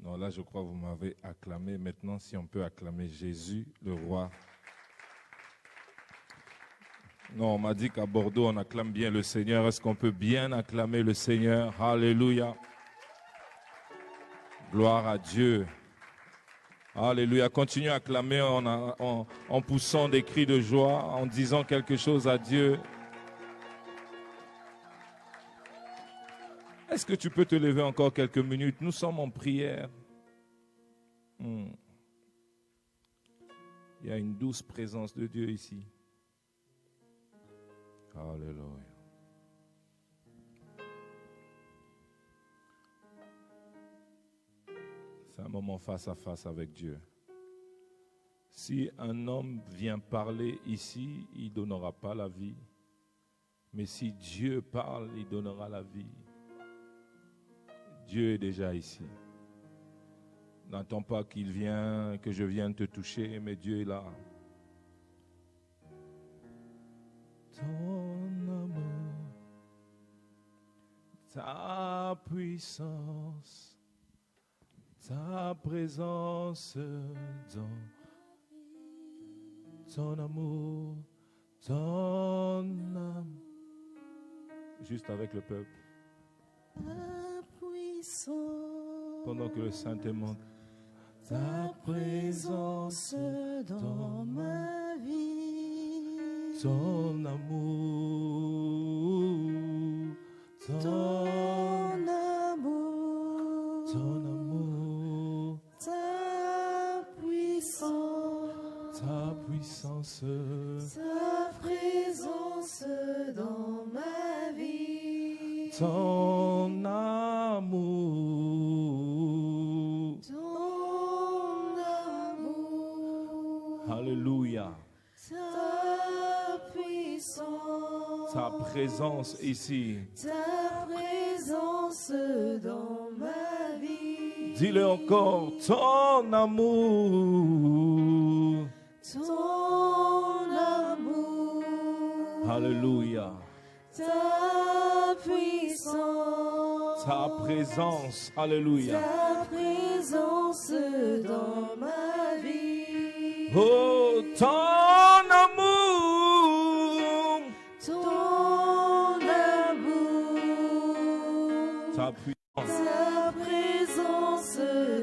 Non, là, je crois que vous m'avez acclamé. Maintenant, si on peut acclamer Jésus, le roi. Non, on m'a dit qu'à Bordeaux, on acclame bien le Seigneur. Est-ce qu'on peut bien acclamer le Seigneur? Alléluia. Gloire à Dieu. Alléluia. Continuez à acclamer en poussant des cris de joie, en disant quelque chose à Dieu. Est-ce que tu peux te lever encore quelques minutes? Nous sommes en prière. Il y a une douce présence de Dieu ici. Alléluia. C'est un moment face à face avec Dieu. Si un homme vient parler ici, il ne donnera pas la vie. Mais si Dieu parle, il donnera la vie. Dieu est déjà ici. N'attends pas que je vienne te toucher, mais Dieu est là. Ton amour, ta puissance, ta présence dans ton amour, ton amour. Juste avec le peuple. Pendant que le Saint-Esprit monte. Ta présence dans ma vie, ton amour, ton amour, ton amour, ta puissance, ta présence dans ma vie, ton amour, ton amour, alléluia, ta puissance, ta présence ici, ta présence dans ma vie. Dis-le encore, ton amour, ton amour, alléluia, ta puissance, ta présence, alléluia, ta présence dans ma vie. Oh, ton amour, ta puissance, ta présence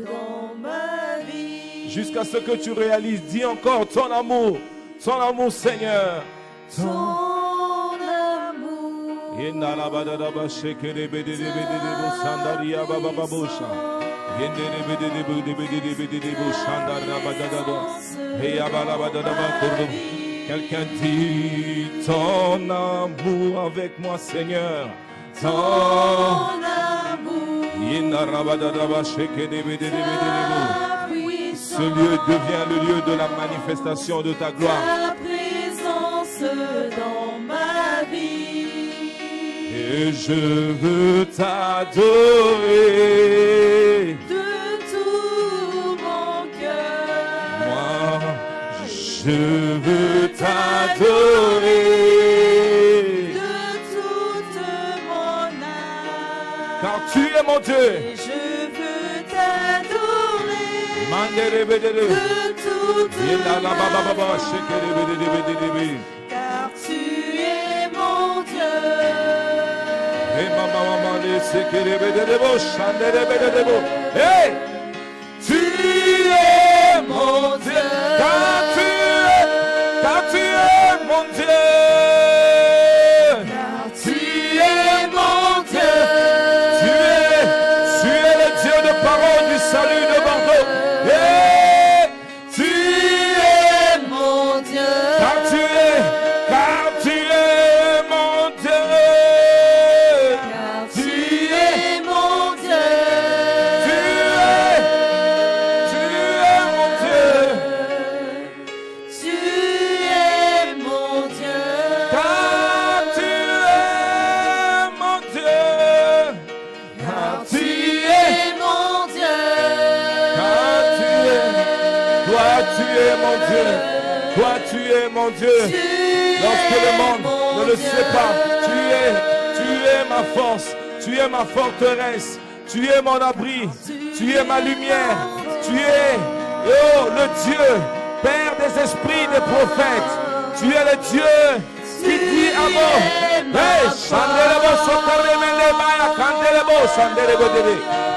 dans ma vie. Jusqu'à ce que tu réalises, dis encore ton amour, Seigneur. Ton amour. Quelqu'un dit ton amour avec moi, Seigneur. Ton amour. Ce lieu devient le lieu de la manifestation de ta gloire. Ta présence dans ma vie. Et je veux t'adorer de tout mon cœur. Moi, je veux t'adorer de toute mon âme. Car tu es mon Dieu. Et je veux t'adorer de toute mon âme. Car tu es mon Dieu. Hey, tu es mon Dieu. Car tu es mon Dieu. Car tu es mon Dieu. Tu es le Dieu de parole du salut de Bordeaux. Hey, tu es mon Dieu. Car tu es mon Dieu. Car tu es mon Dieu. Tu es mon Dieu. Tu es mon Dieu. Car tu es mon Dieu. Car tu es mon Dieu. Car tu es. Toi tu es mon Dieu. Toi tu es mon Dieu. Lorsque le monde ne le sait pas, tu es ma force, tu es ma forteresse, tu Tu es mon abri. Tu es ma lumière. Tu es, oh, le Dieu, Père des esprits, des prophètes. Tu es le Dieu qui dit à mort.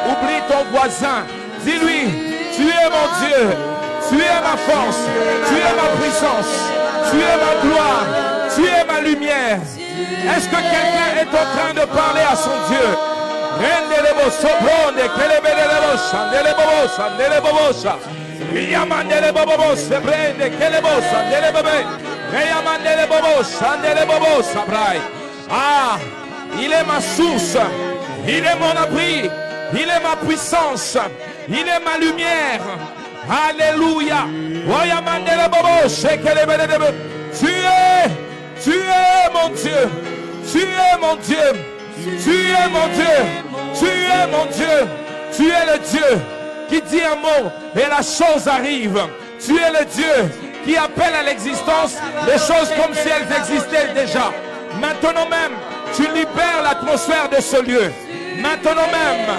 Oublie ton voisin. Dis-lui, tu es mon Dieu. Tu es ma force. Tu es ma puissance. Tu es ma gloire. Tu es ma lumière. Est-ce que quelqu'un est en train de parler à son Dieu? Ah, il est ma source, il est mon abri, il est ma puissance, il est ma lumière. Alléluia. Tu es mon Dieu, tu es mon Dieu, tu es mon Dieu, tu es mon Dieu, tu es le Dieu qui dit un mot et la chose arrive. Tu es le Dieu qui appelle à l'existence les choses comme si elles existaient déjà. Maintenant même, tu libères l'atmosphère de ce lieu. Maintenant même,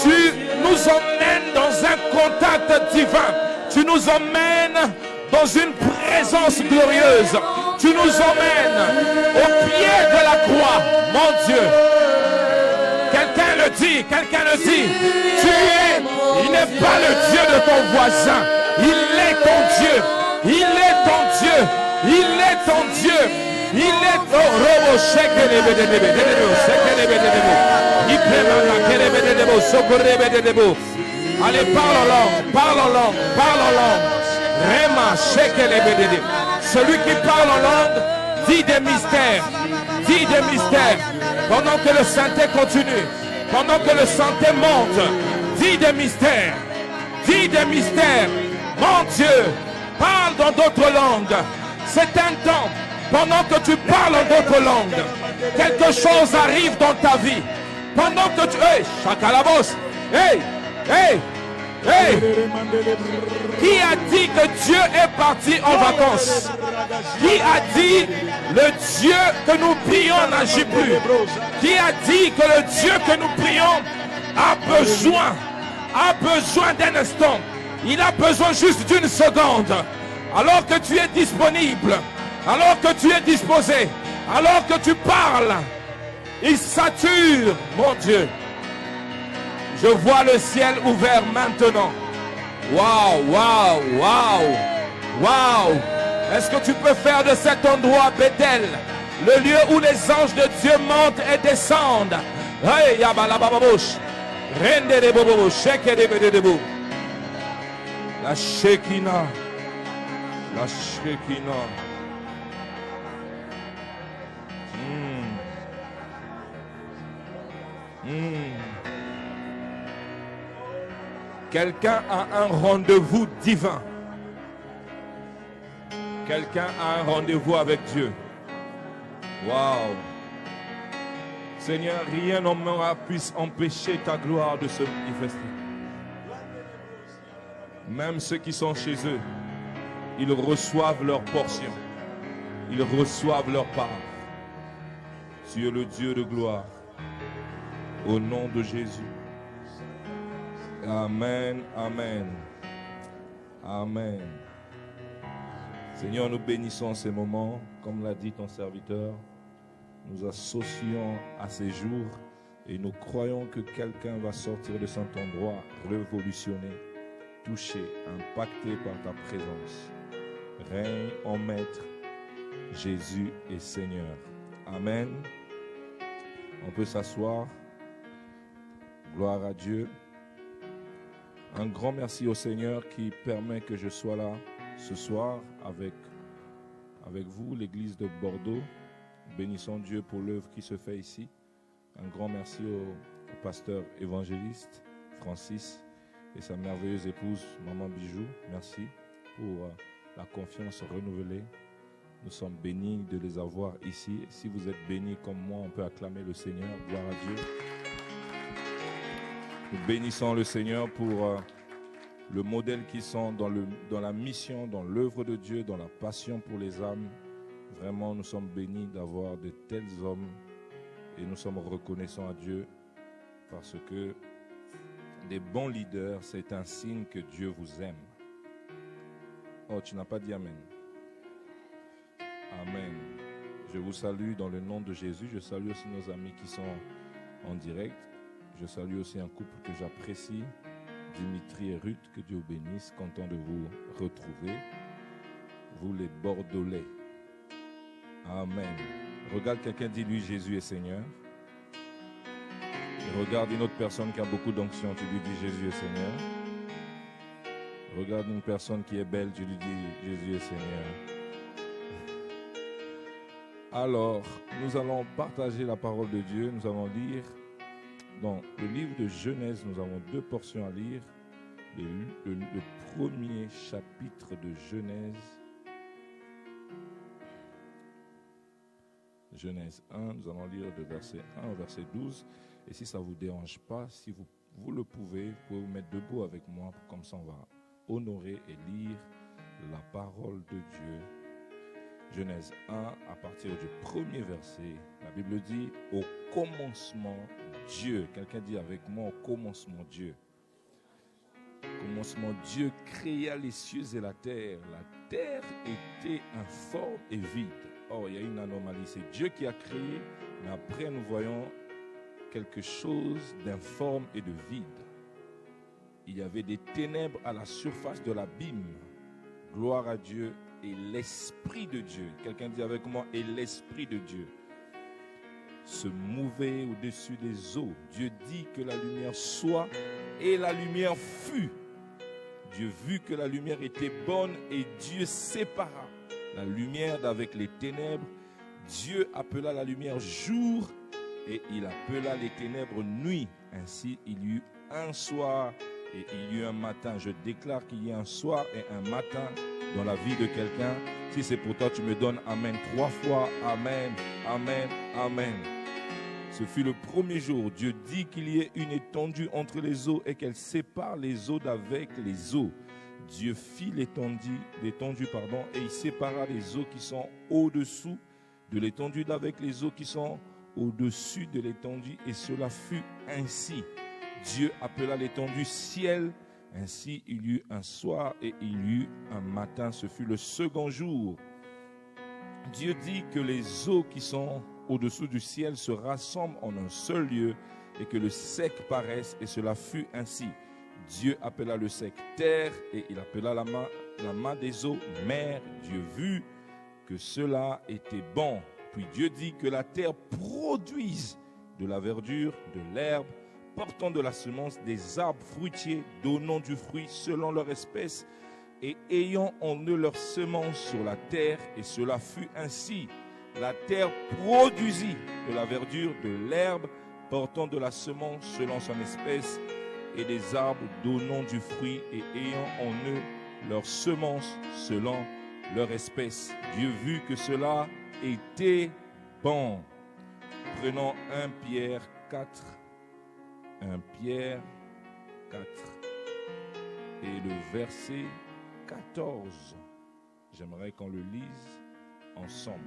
tu nous emmènes dans un contact divin. Tu nous emmènes dans une présence glorieuse. Tu nous emmènes au pied de la croix, mon Dieu. Quelqu'un le dit, quelqu'un le dit. Tu es, il n'est pas le Dieu de ton voisin. Il est ton Dieu. Il est ton Dieu. Il est ton Dieu. Il est ton robo. Allez, parle en langue, parle en langue, parle en langue. Rema, shekelebedede. Celui qui parle en langue dit des mystères. Dit des mystères. Pendant que le Saint continue, pendant que le Saint monte, dis des mystères. Dis des mystères. Mon Dieu, parle dans d'autres langues. C'est un temps. Pendant que tu parles en d'autres langues, quelque chose arrive dans ta vie. Pendant que tu... Hey, chakalabos. Hey, hey, hey. Qui a dit que Dieu est parti en vacances? Qui a dit le Dieu que nous prions n'agit plus? Qui a dit que le Dieu que nous prions a besoin d'un instant? Il a besoin juste d'une seconde. Alors que tu es disponible, alors que tu es disposé, alors que tu parles, il sature, mon Dieu. Je vois le ciel ouvert maintenant. Waouh, waouh, waouh, waouh. Est-ce que tu peux faire de cet endroit Bethel le lieu où les anges de Dieu montent et descendent? Hey, yabalabababouche. Rende de bobo, sheke de debout. La Shekinah. La Shekinah. Quelqu'un a un rendez-vous divin. Quelqu'un a un rendez-vous avec Dieu. Waouh. Seigneur, rien au monde puisse empêcher ta gloire de se manifester. Même ceux qui sont chez eux, ils reçoivent leur portion. Ils reçoivent leur part. Tu es le Dieu de gloire. Au nom de Jésus. Amen, amen. Amen. Seigneur, nous bénissons ces moments, comme l'a dit ton serviteur. Nous associons à ces jours et nous croyons que quelqu'un va sortir de cet endroit révolutionné, touché, impacté par ta présence. Règne en maître, Jésus est Seigneur. Amen. On peut s'asseoir. Gloire à Dieu. Un grand merci au Seigneur qui permet que je sois là ce soir avec vous, l'église de Bordeaux. Bénissons Dieu pour l'œuvre qui se fait ici. Un grand merci au pasteur évangéliste Francis et sa merveilleuse épouse, Maman Bijou. Merci pour la confiance renouvelée. Nous sommes bénis de les avoir ici. Si vous êtes bénis comme moi, on peut acclamer le Seigneur. Gloire à Dieu. Nous bénissons le Seigneur pour le modèle qu'ils sont dans la mission, dans l'œuvre de Dieu, dans la passion pour les âmes. Vraiment, nous sommes bénis d'avoir de tels hommes et nous sommes reconnaissants à Dieu parce que des bons leaders, c'est un signe que Dieu vous aime. Oh, tu n'as pas dit Amen. Amen. Je vous salue dans le nom de Jésus. Je salue aussi nos amis qui sont en direct. Je salue aussi un couple que j'apprécie, Dimitri et Ruth. Que Dieu vous bénisse. Content de vous retrouver. Vous les Bordelais. Amen. Regarde quelqu'un, dis-lui Jésus est Seigneur. Et regarde une autre personne qui a beaucoup d'onction, tu lui dis Jésus est Seigneur. Regarde une personne qui est belle, tu lui dis Jésus est Seigneur. Alors, nous allons partager la parole de Dieu. Nous allons lire dans le livre de Genèse. Nous avons 2 portions à lire. Le premier chapitre de Genèse. Genèse 1, nous allons lire de verset 1 au verset 12. Et si ça ne vous dérange pas, si vous le pouvez, vous pouvez vous mettre debout avec moi. Comme ça, on va honorer et lire la parole de Dieu. Genèse 1, à partir du premier verset, la Bible dit « Au commencement, Dieu ». Quelqu'un dit avec moi « Au commencement, Dieu ». Au commencement, Dieu créa les cieux et la terre. La terre était informe et vide. Oh, il y a une anomalie. C'est Dieu qui a créé, mais après nous voyons quelque chose d'informe et de vide. Il y avait des ténèbres à la surface de l'abîme. Gloire à Dieu. Et l'Esprit de Dieu, quelqu'un dit avec moi, et l'Esprit de Dieu se mouvait au-dessus des eaux. Dieu dit que la lumière soit, et la lumière fut. Dieu vit que la lumière était bonne, et Dieu sépara la lumière d'avec les ténèbres. Dieu appela la lumière jour, et il appela les ténèbres nuit. Ainsi, il y eut un soir, et il y eut un matin. Je déclare qu'il y a un soir et un matin dans la vie de quelqu'un. Si c'est pour toi, tu me donnes Amen 3 fois. Amen, Amen, Amen. Ce fut le premier jour. Dieu dit qu'il y ait une étendue entre les eaux et qu'elle sépare les eaux d'avec les eaux. Dieu fit l'étendue, et il sépara les eaux qui sont au-dessous de l'étendue d'avec les eaux qui sont au-dessus de l'étendue. Et cela fut ainsi. Dieu appela l'étendue ciel. Ainsi, il y eut un soir et il y eut un matin. Ce fut le second jour. Dieu dit que les eaux qui sont au-dessous du ciel se rassemblent en un seul lieu et que le sec paraisse, et cela fut ainsi. Dieu appela le sec terre et il appela la main des eaux mer. Dieu vit que cela était bon. Puis Dieu dit que la terre produise de la verdure, de l'herbe, portant de la semence, des arbres fruitiers, donnant du fruit selon leur espèce, et ayant en eux leur semence sur la terre. Et cela fut ainsi. La terre produisit de la verdure, de l'herbe, portant de la semence selon son espèce, et des arbres donnant du fruit, et ayant en eux leur semence selon leur espèce. Dieu vit que cela était bon. Prenons 1 Pierre 4. 1 Pierre 4 et le verset 14. J'aimerais qu'on le lise ensemble.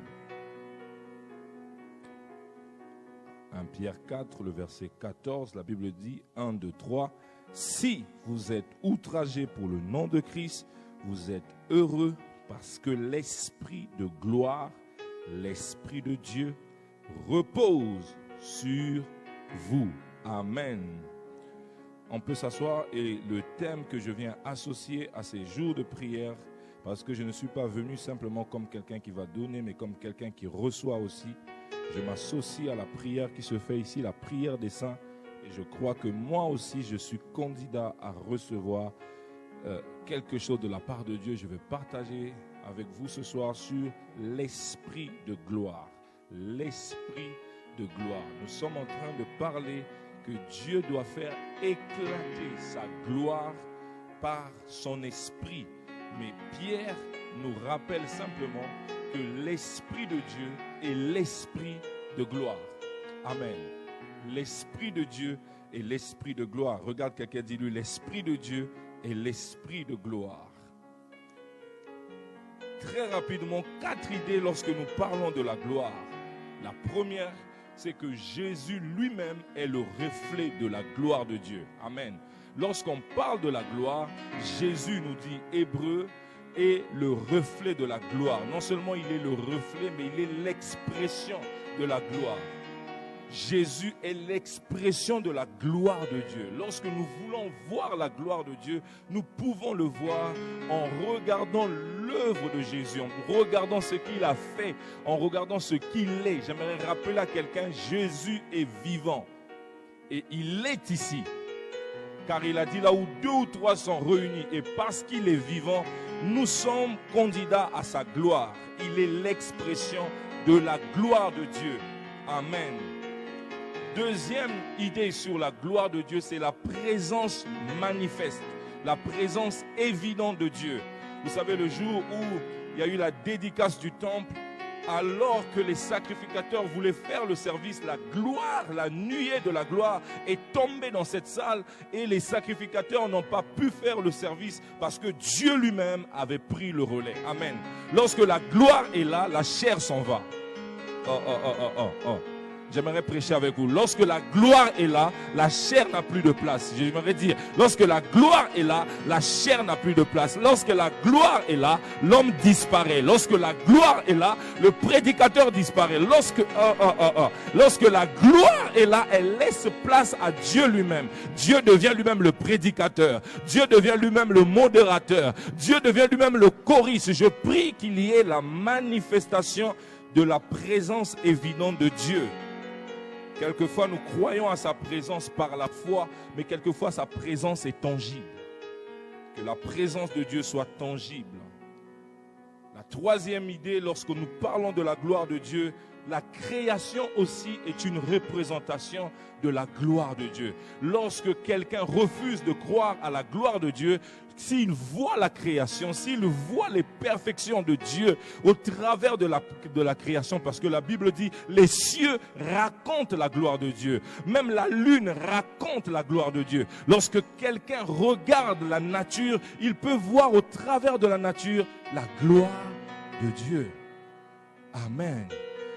1 Pierre 4, le verset 14, la Bible dit 1, 2, 3. Si vous êtes outragés pour le nom de Christ, vous êtes heureux parce que l'Esprit de gloire, l'Esprit de Dieu repose sur vous. Amen. On peut s'asseoir et le thème que je viens associer à ces jours de prière, parce que je ne suis pas venu simplement comme quelqu'un qui va donner, mais comme quelqu'un qui reçoit aussi. Je m'associe à la prière qui se fait ici, la prière des saints, et je crois que moi aussi je suis candidat à recevoir quelque chose de la part de Dieu. Je vais partager avec vous ce soir sur l'Esprit de gloire. L'Esprit de gloire. Nous sommes en train de parler que Dieu doit faire éclater sa gloire par son esprit. Mais Pierre nous rappelle simplement que l'Esprit de Dieu est l'Esprit de gloire. Amen. L'Esprit de Dieu est l'Esprit de gloire. Regarde quelqu'un, dis-lui, l'Esprit de Dieu est l'Esprit de gloire. Très rapidement, 4 idées lorsque nous parlons de la gloire. La première, c'est que Jésus lui-même est le reflet de la gloire de Dieu. Amen. Lorsqu'on parle de la gloire, Jésus nous dit, Hébreu est le reflet de la gloire. Non seulement il est le reflet, mais il est l'expression de la gloire. Jésus est l'expression de la gloire de Dieu. Lorsque nous voulons voir la gloire de Dieu, nous pouvons le voir en regardant l'œuvre de Jésus, en regardant ce qu'il a fait, en regardant ce qu'il est. J'aimerais rappeler à quelqu'un, Jésus est vivant et il est ici. Car il a dit là où 2 ou 3 sont réunis et parce qu'il est vivant, nous sommes candidats à sa gloire. Il est l'expression de la gloire de Dieu. Amen. Deuxième idée sur la gloire de Dieu, c'est la présence manifeste, la présence évidente de Dieu. Vous savez, le jour où il y a eu la dédicace du temple, alors que les sacrificateurs voulaient faire le service, la gloire, la nuée de la gloire est tombée dans cette salle et les sacrificateurs n'ont pas pu faire le service parce que Dieu lui-même avait pris le relais. Amen. Lorsque la gloire est là, la chair s'en va. J'aimerais prêcher avec vous. Lorsque la gloire est là, la chair n'a plus de place. J'aimerais dire, lorsque la gloire est là, la chair n'a plus de place. Lorsque la gloire est là, l'homme disparaît. Lorsque la gloire est là, le prédicateur disparaît. Lorsque la gloire est là, elle laisse place à Dieu lui-même. Dieu devient lui-même le prédicateur. Dieu devient lui-même le modérateur. Dieu devient lui-même le choriste. Je prie qu'il y ait la manifestation de la présence évidente de Dieu. Quelquefois, nous croyons à sa présence par la foi, mais quelquefois, sa présence est tangible. Que la présence de Dieu soit tangible. La troisième idée, lorsque nous parlons de la gloire de Dieu, la création aussi est une représentation de la gloire de Dieu. Lorsque quelqu'un refuse de croire à la gloire de Dieu, s'il voit la création, s'il voit les perfections de Dieu au travers de la création, parce que la Bible dit, les cieux racontent la gloire de Dieu. Même la lune raconte la gloire de Dieu. Lorsque quelqu'un regarde la nature, il peut voir au travers de la nature la gloire de Dieu. Amen.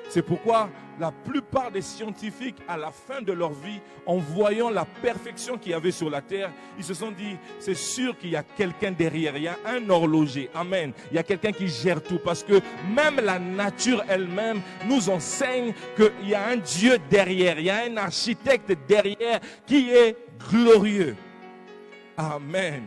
C'est pourquoi la plupart des scientifiques, à la fin de leur vie, en voyant la perfection qu'il y avait sur la terre, ils se sont dit, c'est sûr qu'il y a quelqu'un derrière, il y a un horloger, amen. Il y a quelqu'un qui gère tout, parce que même la nature elle-même nous enseigne qu'il y a un Dieu derrière, il y a un architecte derrière qui est glorieux. Amen.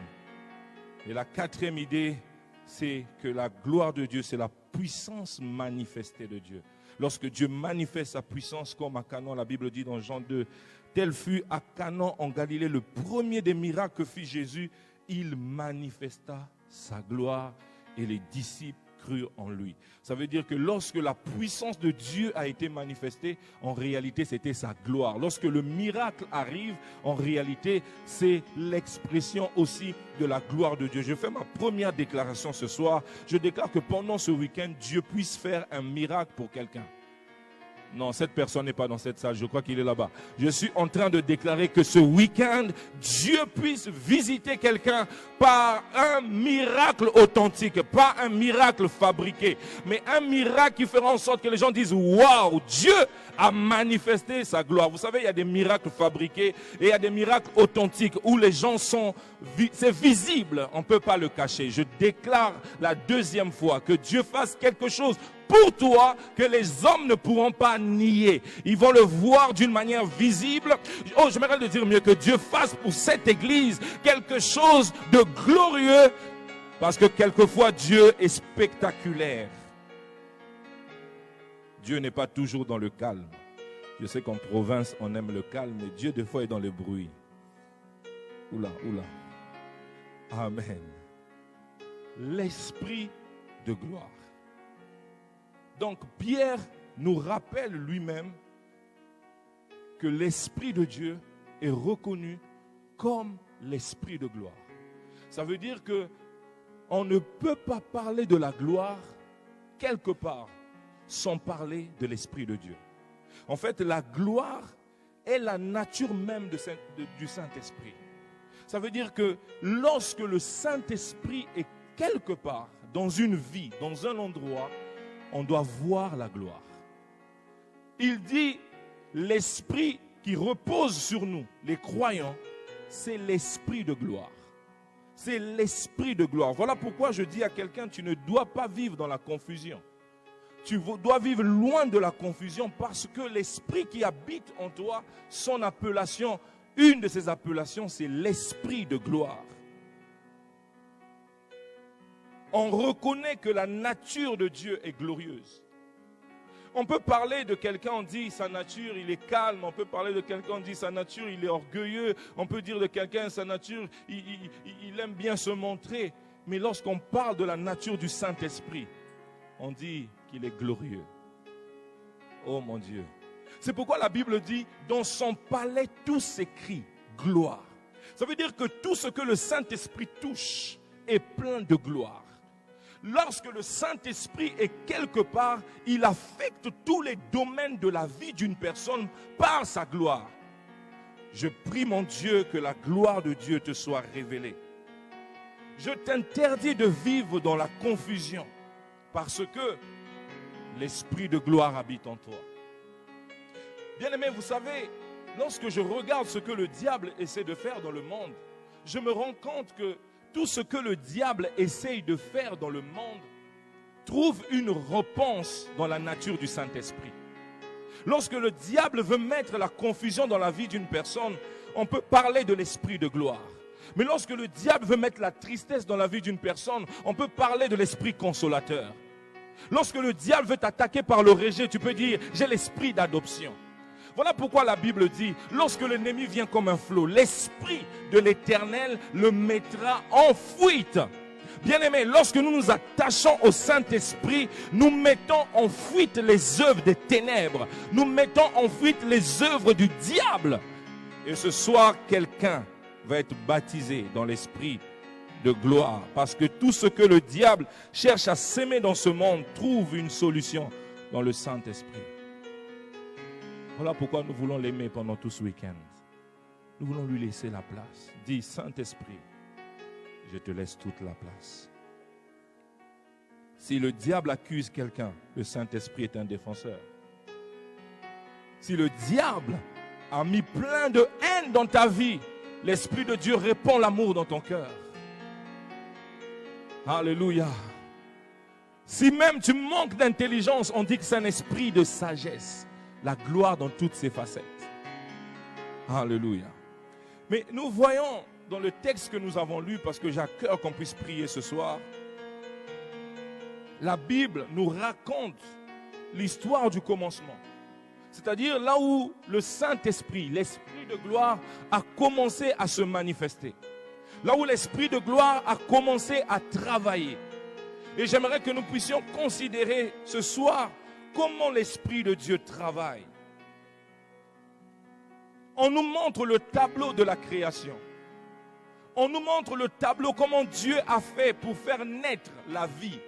Et la quatrième idée, c'est que la gloire de Dieu, c'est la puissance manifestée de Dieu. Lorsque Dieu manifeste sa puissance, comme à Canaan, la Bible dit dans Jean 2, tel fut à Canaan en Galilée le premier des miracles que fit Jésus, il manifesta sa gloire et les disciples crurent en lui. Ça veut dire que lorsque la puissance de Dieu a été manifestée, en réalité c'était sa gloire. Lorsque le miracle arrive, en réalité c'est l'expression aussi de la gloire de Dieu. Je fais ma première déclaration ce soir. Je déclare que pendant ce week-end, Dieu puisse faire un miracle pour quelqu'un. Non, cette personne n'est pas dans cette salle, je crois qu'il est là-bas. Je suis en train de déclarer que ce week-end, Dieu puisse visiter quelqu'un par un miracle authentique, pas un miracle fabriqué, mais un miracle qui fera en sorte que les gens disent « Waouh, Dieu a manifesté sa gloire ». Vous savez, il y a des miracles fabriqués et il y a des miracles authentiques où les gens sont, c'est visible, on ne peut pas le cacher. Je déclare la deuxième fois que Dieu fasse quelque chose pour toi que les hommes ne pourront pas nier. Ils vont le voir d'une manière visible. Oh, j'aimerais le dire mieux, que Dieu fasse pour cette église quelque chose de glorieux, parce que quelquefois Dieu est spectaculaire. Dieu n'est pas toujours dans le calme. Je sais qu'en province on aime le calme, mais Dieu des fois est dans le bruit. Oula, oula. Amen. L'esprit de gloire. Donc Pierre nous rappelle lui-même que l'Esprit de Dieu est reconnu comme l'Esprit de gloire. Ça veut dire que on ne peut pas parler de la gloire quelque part sans parler de l'Esprit de Dieu. En fait, la gloire est la nature même du Saint-Esprit. Ça veut dire que lorsque le Saint-Esprit est quelque part, dans une vie, dans un endroit, on doit voir la gloire. Il dit, l'Esprit qui repose sur nous, les croyants, c'est l'esprit de gloire. C'est l'esprit de gloire. Voilà pourquoi je dis à quelqu'un, tu ne dois pas vivre dans la confusion. Tu dois vivre loin de la confusion parce que l'esprit qui habite en toi, son appellation, une de ses appellations, c'est l'esprit de gloire. On reconnaît que la nature de Dieu est glorieuse. On peut parler de quelqu'un, on dit sa nature, il est calme. On peut parler de quelqu'un, on dit sa nature, il est orgueilleux. On peut dire de quelqu'un, sa nature, il aime bien se montrer. Mais lorsqu'on parle de la nature du Saint-Esprit, on dit qu'il est glorieux. Oh mon Dieu. C'est pourquoi la Bible dit, dans son palais tout s'écrit gloire. Ça veut dire que tout ce que le Saint-Esprit touche est plein de gloire. Lorsque le Saint-Esprit est quelque part, il affecte tous les domaines de la vie d'une personne par sa gloire. Je prie mon Dieu que la gloire de Dieu te soit révélée. Je t'interdis de vivre dans la confusion parce que l'Esprit de gloire habite en toi. Bien-aimés, vous savez, lorsque je regarde ce que le diable essaie de faire dans le monde, je me rends compte que tout ce que le diable essaye de faire dans le monde trouve une réponse dans la nature du Saint-Esprit. Lorsque le diable veut mettre la confusion dans la vie d'une personne, on peut parler de l'esprit de gloire. Mais lorsque le diable veut mettre la tristesse dans la vie d'une personne, on peut parler de l'esprit consolateur. Lorsque le diable veut t'attaquer par le rejet, tu peux dire « j'ai l'esprit d'adoption ». Voilà pourquoi la Bible dit, lorsque l'ennemi vient comme un flot, l'Esprit de l'Éternel le mettra en fuite. Bien-aimés, lorsque nous nous attachons au Saint-Esprit, nous mettons en fuite les œuvres des ténèbres. Nous mettons en fuite les œuvres du diable. Et ce soir, quelqu'un va être baptisé dans l'Esprit de gloire. Parce que tout ce que le diable cherche à s'aimer dans ce monde trouve une solution dans le Saint-Esprit. Voilà pourquoi nous voulons l'aimer pendant tout ce week-end. Nous voulons lui laisser la place. Dis, Saint-Esprit, je te laisse toute la place. Si le diable accuse quelqu'un, le Saint-Esprit est un défenseur. Si le diable a mis plein de haine dans ta vie, l'Esprit de Dieu répand l'amour dans ton cœur. Alléluia. Si même tu manques d'intelligence, on dit que c'est un esprit de sagesse. La gloire dans toutes ses facettes. Alléluia. Mais nous voyons dans le texte que nous avons lu, parce que j'ai à cœur qu'on puisse prier ce soir, la Bible nous raconte l'histoire du commencement. C'est-à-dire là où le Saint-Esprit, l'Esprit de gloire, a commencé à se manifester. Là où l'Esprit de gloire a commencé à travailler. Et j'aimerais que nous puissions considérer ce soir comment l'Esprit de Dieu travaille. On nous montre le tableau de la création. On nous montre le tableau, comment Dieu a fait pour faire naître la vie.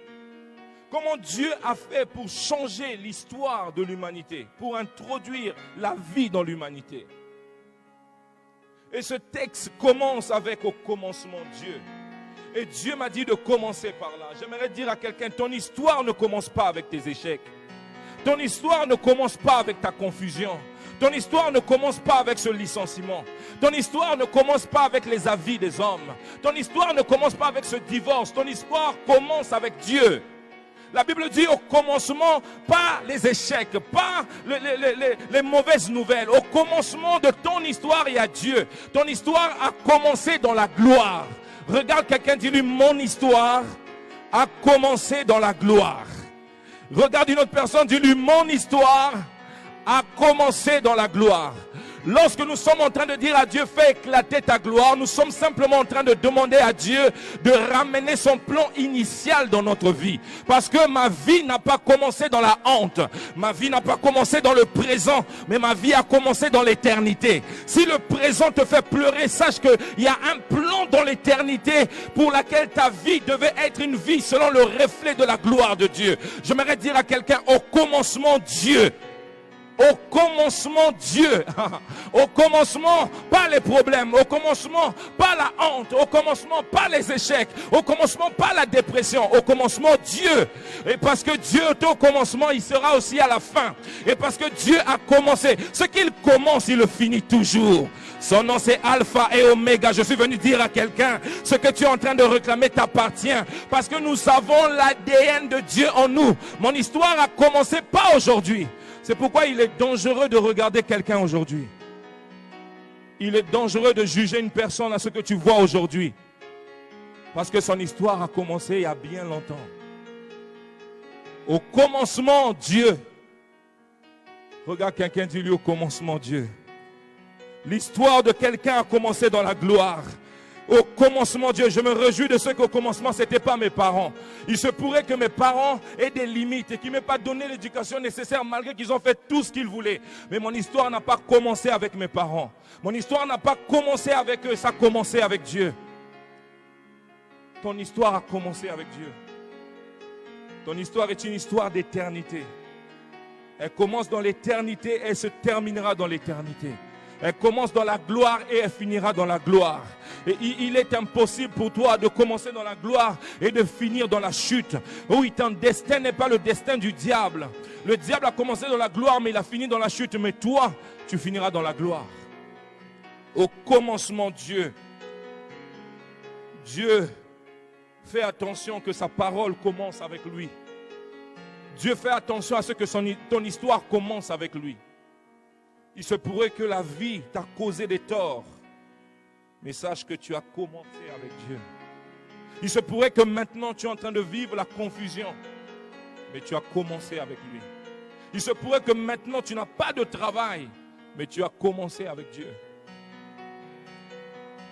Comment Dieu a fait pour changer l'histoire de l'humanité, pour introduire la vie dans l'humanité. Et ce texte commence avec au commencement Dieu. Et Dieu m'a dit de commencer par là. J'aimerais dire à quelqu'un, ton histoire ne commence pas avec tes échecs. Ton histoire ne commence pas avec ta confusion. Ton histoire ne commence pas avec ce licenciement. Ton histoire ne commence pas avec les avis des hommes. Ton histoire ne commence pas avec ce divorce. Ton histoire commence avec Dieu. La Bible dit au commencement, pas les échecs, pas les mauvaises nouvelles. Au commencement de ton histoire, il y a Dieu. Ton histoire a commencé dans la gloire. Regarde quelqu'un, dis-lui, mon histoire a commencé dans la gloire. Regarde une autre personne, dis-lui, mon histoire a commencé dans la gloire. Lorsque nous sommes en train de dire à Dieu, fais éclater ta gloire, nous sommes simplement en train de demander à Dieu de ramener son plan initial dans notre vie. Parce que ma vie n'a pas commencé dans la honte. Ma vie n'a pas commencé dans le présent, mais ma vie a commencé dans l'éternité. Si le présent te fait pleurer, sache qu'il y a un plan dans l'éternité pour laquelle ta vie devait être une vie selon le reflet de la gloire de Dieu. J'aimerais dire à quelqu'un, au commencement Dieu. Au commencement, Dieu. Au commencement, pas les problèmes. Au commencement, pas la honte. Au commencement, pas les échecs. Au commencement, pas la dépression. Au commencement, Dieu. Et parce que Dieu était au commencement, il sera aussi à la fin. Et parce que Dieu a commencé. Ce qu'il commence, il le finit toujours. Son nom c'est Alpha et Oméga. Je suis venu dire à quelqu'un, ce que tu es en train de réclamer t'appartient. Parce que nous avons l'ADN de Dieu en nous. Mon histoire a commencé pas aujourd'hui. C'est pourquoi il est dangereux de regarder quelqu'un aujourd'hui. Il est dangereux de juger une personne à ce que tu vois aujourd'hui. Parce que son histoire a commencé il y a bien longtemps. Au commencement, Dieu. Regarde quelqu'un, dis-lui au commencement, Dieu. L'histoire de quelqu'un a commencé dans la gloire. Au commencement, Dieu, je me réjouis de ce qu'au commencement, ce n'était pas mes parents. Il se pourrait que mes parents aient des limites et qu'ils ne m'aient pas donné l'éducation nécessaire malgré qu'ils ont fait tout ce qu'ils voulaient. Mais mon histoire n'a pas commencé avec mes parents. Mon histoire n'a pas commencé avec eux, ça a commencé avec Dieu. Ton histoire a commencé avec Dieu. Ton histoire est une histoire d'éternité. Elle commence dans l'éternité et elle se terminera dans l'éternité. Elle commence dans la gloire et elle finira dans la gloire. Et il est impossible pour toi de commencer dans la gloire et de finir dans la chute. Oui, ton destin n'est pas le destin du diable. Le diable a commencé dans la gloire, mais il a fini dans la chute. Mais toi, tu finiras dans la gloire. Au commencement, Dieu fait attention que sa parole commence avec lui. Dieu fait attention à ce que ton histoire commence avec lui. Il se pourrait que la vie t'a causé des torts, mais sache que tu as commencé avec Dieu. Il se pourrait que maintenant tu es en train de vivre la confusion, mais tu as commencé avec lui. Il se pourrait que maintenant tu n'as pas de travail, mais tu as commencé avec Dieu.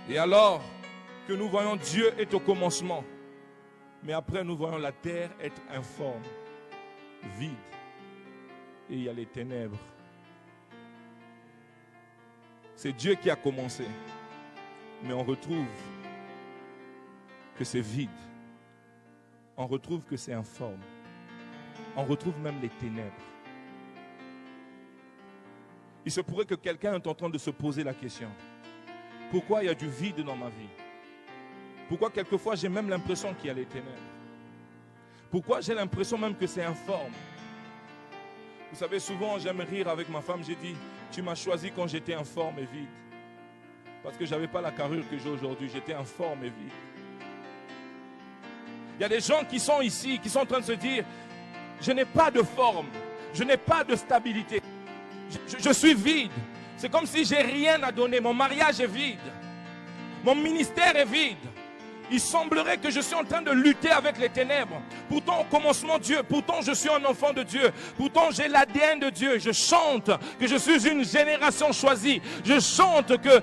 Et alors que nous voyons Dieu est au commencement, mais après nous voyons la terre être informe, vide, et il y a les ténèbres. C'est Dieu qui a commencé. Mais on retrouve que c'est vide. On retrouve que c'est informe. On retrouve même les ténèbres. Il se pourrait que quelqu'un est en train de se poser la question. Pourquoi il y a du vide dans ma vie? Pourquoi quelquefois j'ai même l'impression qu'il y a les ténèbres? Pourquoi j'ai l'impression même que c'est informe? Vous savez, souvent j'aime rire avec ma femme. J'ai dit, tu m'as choisi quand j'étais informe et vide. Parce que je n'avais pas la carrure que j'ai aujourd'hui. J'étais informe et vide. Il y a des gens qui sont ici, qui sont en train de se dire, je n'ai pas de forme, je n'ai pas de stabilité. Je suis vide. C'est comme si j'ai rien à donner. Mon mariage est vide. Mon ministère est vide. Il semblerait que je suis en train de lutter avec les ténèbres. Pourtant, au commencement, Dieu. Pourtant, je suis un enfant de Dieu. Pourtant, j'ai l'ADN de Dieu. Je chante que je suis une génération choisie. Je chante que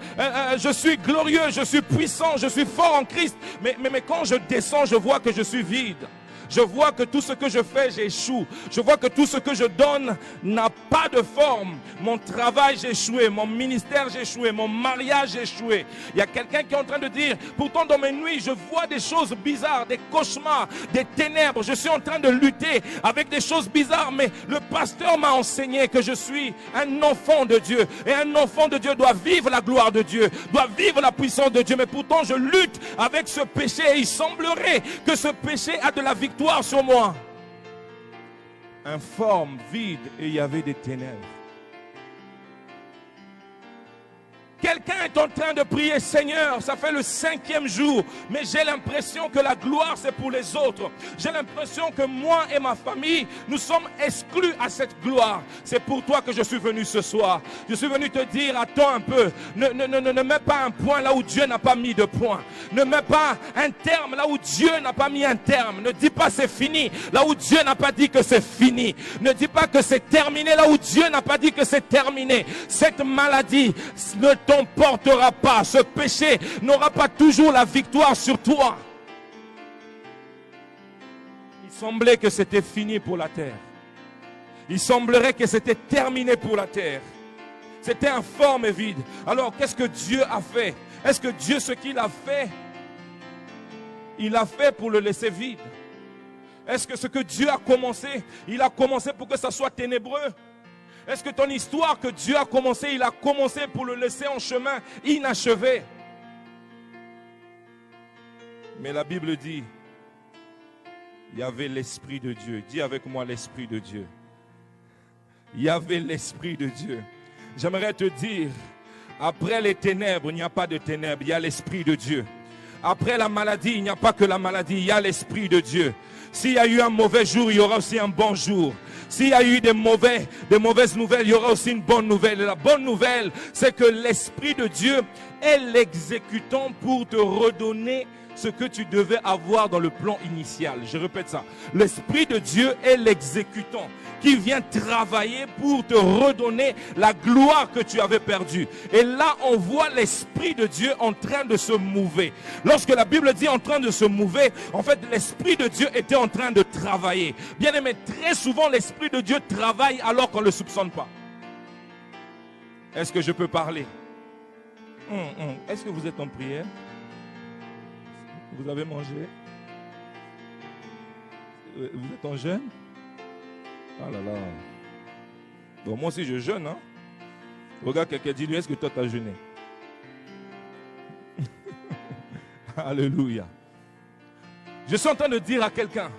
je suis glorieux, je suis puissant, je suis fort en Christ. Mais quand je descends, je vois que je suis vide. Je vois que tout ce que je fais, j'échoue. Je vois que tout ce que je donne n'a pas de forme. Mon travail, j'ai échoué. Mon ministère, j'ai échoué. Mon mariage, j'ai échoué. Il y a quelqu'un qui est en train de dire, pourtant dans mes nuits, je vois des choses bizarres, des cauchemars, des ténèbres. Je suis en train de lutter avec des choses bizarres. Mais le pasteur m'a enseigné que je suis un enfant de Dieu. Et un enfant de Dieu doit vivre la gloire de Dieu, doit vivre la puissance de Dieu. Mais pourtant, je lutte avec ce péché. Et il semblerait que ce péché a de la victoire sur moi. Informe, vide, et il y avait des ténèbres. Quelqu'un est en train de prier, Seigneur, ça fait le 5e jour, mais j'ai l'impression que la gloire c'est pour les autres. J'ai l'impression que moi et ma famille, nous sommes exclus à cette gloire. C'est pour toi que je suis venu ce soir. Je suis venu te dire, attends un peu, ne mets pas un point là où Dieu n'a pas mis de point. Ne mets pas un terme là où Dieu n'a pas mis un terme. Ne dis pas c'est fini là où Dieu n'a pas dit que c'est fini. Ne dis pas que c'est terminé là où Dieu n'a pas dit que c'est terminé. Cette maladie ne t'emportera pas. Ce péché n'aura pas toujours la victoire sur toi. Il semblait que c'était fini pour la terre. Il semblerait que c'était terminé pour la terre. C'était informe et vide. Alors qu'est-ce que Dieu a fait? Est-ce que Dieu, ce qu'il a fait, il a fait pour le laisser vide? Est-ce que ce que Dieu a commencé, il a commencé pour que ça soit ténébreux? Est-ce que ton histoire que Dieu a commencé, il a commencé pour le laisser en chemin inachevé? Mais la Bible dit, il y avait l'Esprit de Dieu. Dis avec moi l'Esprit de Dieu. Il y avait l'Esprit de Dieu. J'aimerais te dire, après les ténèbres, il n'y a pas de ténèbres, il y a l'Esprit de Dieu. Après la maladie, il n'y a pas que la maladie, il y a l'Esprit de Dieu. S'il y a eu un mauvais jour, il y aura aussi un bon jour. S'il y a eu des mauvaises nouvelles, il y aura aussi une bonne nouvelle. Et la bonne nouvelle, c'est que l'Esprit de Dieu est l'exécutant pour te redonner ce que tu devais avoir dans le plan initial. Je répète ça. L'Esprit de Dieu est l'exécutant qui vient travailler pour te redonner la gloire que tu avais perdue. Et là, on voit l'Esprit de Dieu en train de se mouver. Lorsque la Bible dit en train de se mouver, en fait, l'Esprit de Dieu était en train de travailler. Bien aimé, très souvent, l'Esprit de Dieu travaille alors qu'on ne le soupçonne pas. Est-ce que je peux parler? Est-ce que vous êtes en prière? Vous avez mangé? Vous êtes en jeûne? Ah là là. Bon, moi aussi je jeûne, hein? Regarde quelqu'un, dis-lui, est-ce que toi tu as jeûné? Alléluia. Je suis en train de dire à quelqu'un,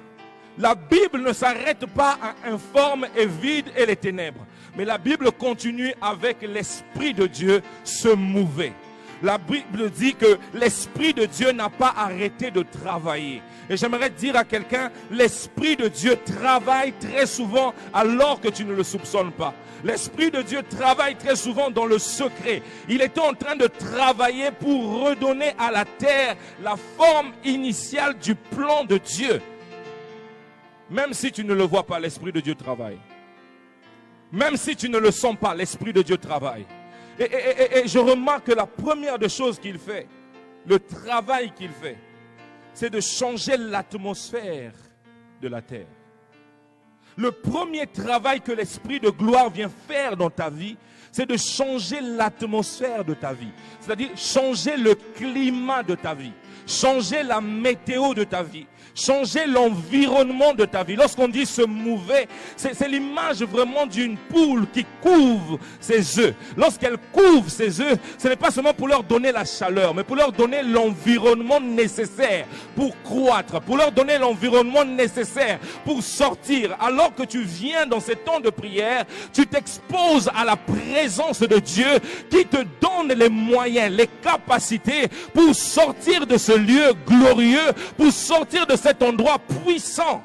la Bible ne s'arrête pas à informe et vide et les ténèbres. Mais la Bible continue avec l'Esprit de Dieu se mouver. La Bible dit que l'Esprit de Dieu n'a pas arrêté de travailler. Et j'aimerais dire à quelqu'un, l'Esprit de Dieu travaille très souvent alors que tu ne le soupçonnes pas. L'Esprit de Dieu travaille très souvent dans le secret. Il était en train de travailler pour redonner à la terre la forme initiale du plan de Dieu. Même si tu ne le vois pas, l'Esprit de Dieu travaille. Même si tu ne le sens pas, l'Esprit de Dieu travaille. Et je remarque que la première des choses qu'il fait, le travail qu'il fait, c'est de changer l'atmosphère de la terre. Le premier travail que l'Esprit de gloire vient faire dans ta vie, c'est de changer l'atmosphère de ta vie. C'est-à-dire changer le climat de ta vie, changer la météo de ta vie, changer l'environnement de ta vie. Lorsqu'on dit se mouver, c'est l'image vraiment d'une poule qui couve ses œufs. Lorsqu'elle couve ses œufs, ce n'est pas seulement pour leur donner la chaleur, mais pour leur donner l'environnement nécessaire pour croître, pour leur donner l'environnement nécessaire pour sortir. Alors que tu viens dans ces temps de prière, tu t'exposes à la présence de Dieu qui te donne les moyens, les capacités pour sortir de ce lieu glorieux, pour sortir de cet endroit puissant.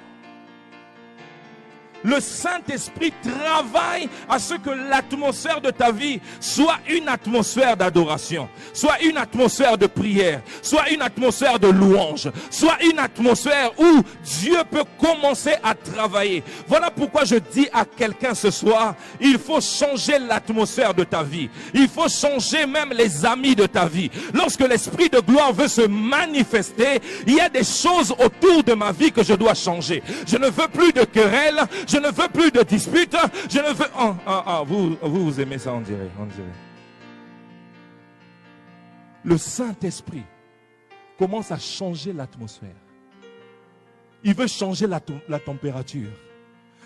Le Saint-Esprit travaille à ce que l'atmosphère de ta vie soit une atmosphère d'adoration, soit une atmosphère de prière, soit une atmosphère de louange, soit une atmosphère où Dieu peut commencer à travailler. Voilà pourquoi je dis à quelqu'un ce soir, il faut changer l'atmosphère de ta vie. Il faut changer même les amis de ta vie. Lorsque l'Esprit de gloire veut se manifester, il y a des choses autour de ma vie que je dois changer. Je ne veux plus de querelles. Je ne veux plus de disputes. Je ne veux... Vous aimez ça, on dirait. Le Saint-Esprit commence à changer l'atmosphère. Il veut changer la température.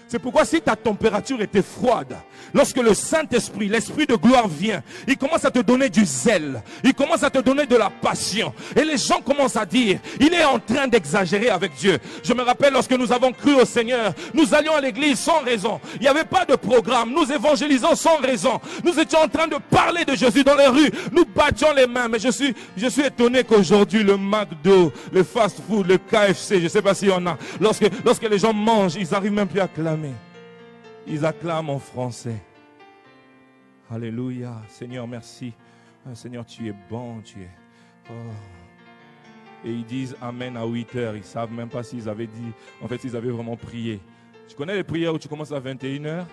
C'est pourquoi si ta température était froide, lorsque le Saint-Esprit, l'Esprit de gloire vient, il commence à te donner du zèle, il commence à te donner de la passion. Et les gens commencent à dire, il est en train d'exagérer avec Dieu. Je me rappelle lorsque nous avons cru au Seigneur, nous allions à l'église sans raison. Il n'y avait pas de programme, nous évangélisons sans raison. Nous étions en train de parler de Jésus dans les rues, nous battions les mains. Mais je suis étonné qu'aujourd'hui le McDo, le fast-food, le KFC, je ne sais pas s'il y en a, lorsque les gens mangent, ils n'arrivent même plus à clamer. Ils acclament en français. Alléluia. Seigneur, merci. Seigneur, tu es bon, tu es... Oh. Et ils disent Amen à 8 heures. Ils ne savent même pas s'ils avaient dit... En fait, s'ils avaient vraiment prié. Tu connais les prières où tu commences à 21 heures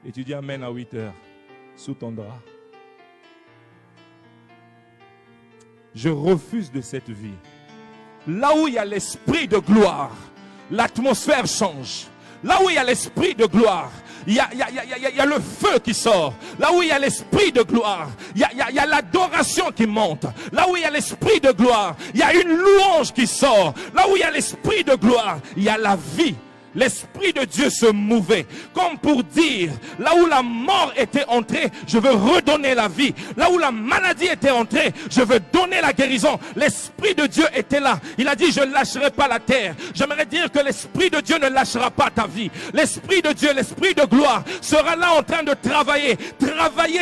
et tu dis Amen à 8 heures sous ton drap. Je refuse de cette vie. Là où il y a l'Esprit de gloire, l'atmosphère change. Là où il y a l'Esprit de gloire, il y a le feu qui sort. Là où il y a l'Esprit de gloire, il y a l'adoration qui monte. Là où il y a l'Esprit de gloire, il y a une louange qui sort. Là où il y a l'Esprit de gloire, il y a la vie. l'Esprit de Dieu se mouvait, comme pour dire, là où la mort était entrée, je veux redonner la vie. Là où la maladie était entrée, je veux donner la guérison. L'Esprit de Dieu était là. Il a dit, je ne lâcherai pas la terre. J'aimerais dire que l'Esprit de Dieu ne lâchera pas ta vie. L'Esprit de Dieu, l'Esprit de gloire, sera là en train de travailler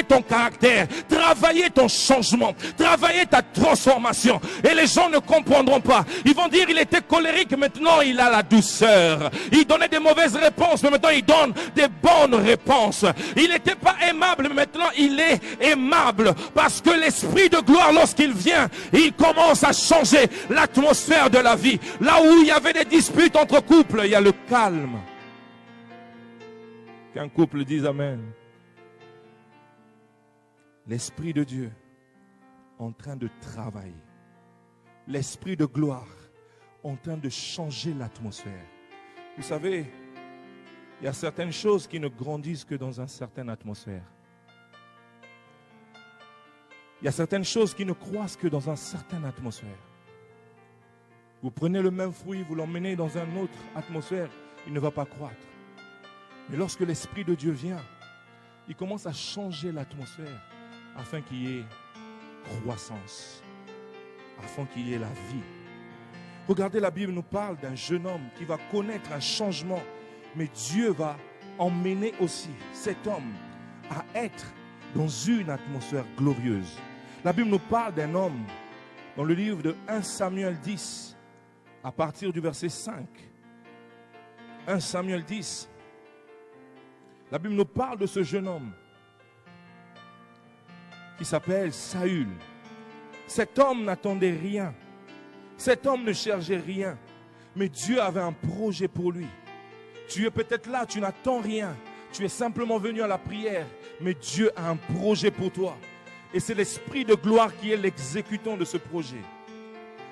ton caractère, travailler ton changement, travailler ta transformation. Et les gens ne comprendront pas. Ils vont dire, il était colérique, maintenant il a la douceur. Il donnait des mauvaises réponses, mais maintenant il donne des bonnes réponses. Il n'était pas aimable, mais maintenant il est aimable. Parce que l'Esprit de gloire, lorsqu'il vient, il commence à changer l'atmosphère de la vie. Là où il y avait des disputes entre couples, il y a le calme. Qu'un couple dise Amen. L'Esprit de Dieu en train de travailler. L'Esprit de gloire en train de changer l'atmosphère. Vous savez, il y a certaines choses qui ne grandissent que dans une certaine atmosphère. Il y a certaines choses qui ne croissent que dans une certaine atmosphère. Vous prenez le même fruit, vous l'emmenez dans une autre atmosphère, il ne va pas croître. Mais lorsque l'Esprit de Dieu vient, il commence à changer l'atmosphère afin qu'il y ait croissance, afin qu'il y ait la vie. Regardez, la Bible nous parle d'un jeune homme qui va connaître un changement, mais Dieu va emmener aussi cet homme à être dans une atmosphère glorieuse. La Bible nous parle d'un homme dans le livre de 1 Samuel 10, à partir du verset 5. 1 Samuel 10. La Bible nous parle de ce jeune homme qui s'appelle Saül. Cet homme n'attendait rien. Cet homme ne cherchait rien. Mais Dieu avait un projet pour lui. Tu es peut-être là, tu n'attends rien. Tu es simplement venu à la prière. Mais Dieu a un projet pour toi. Et c'est l'Esprit de gloire qui est l'exécutant de ce projet.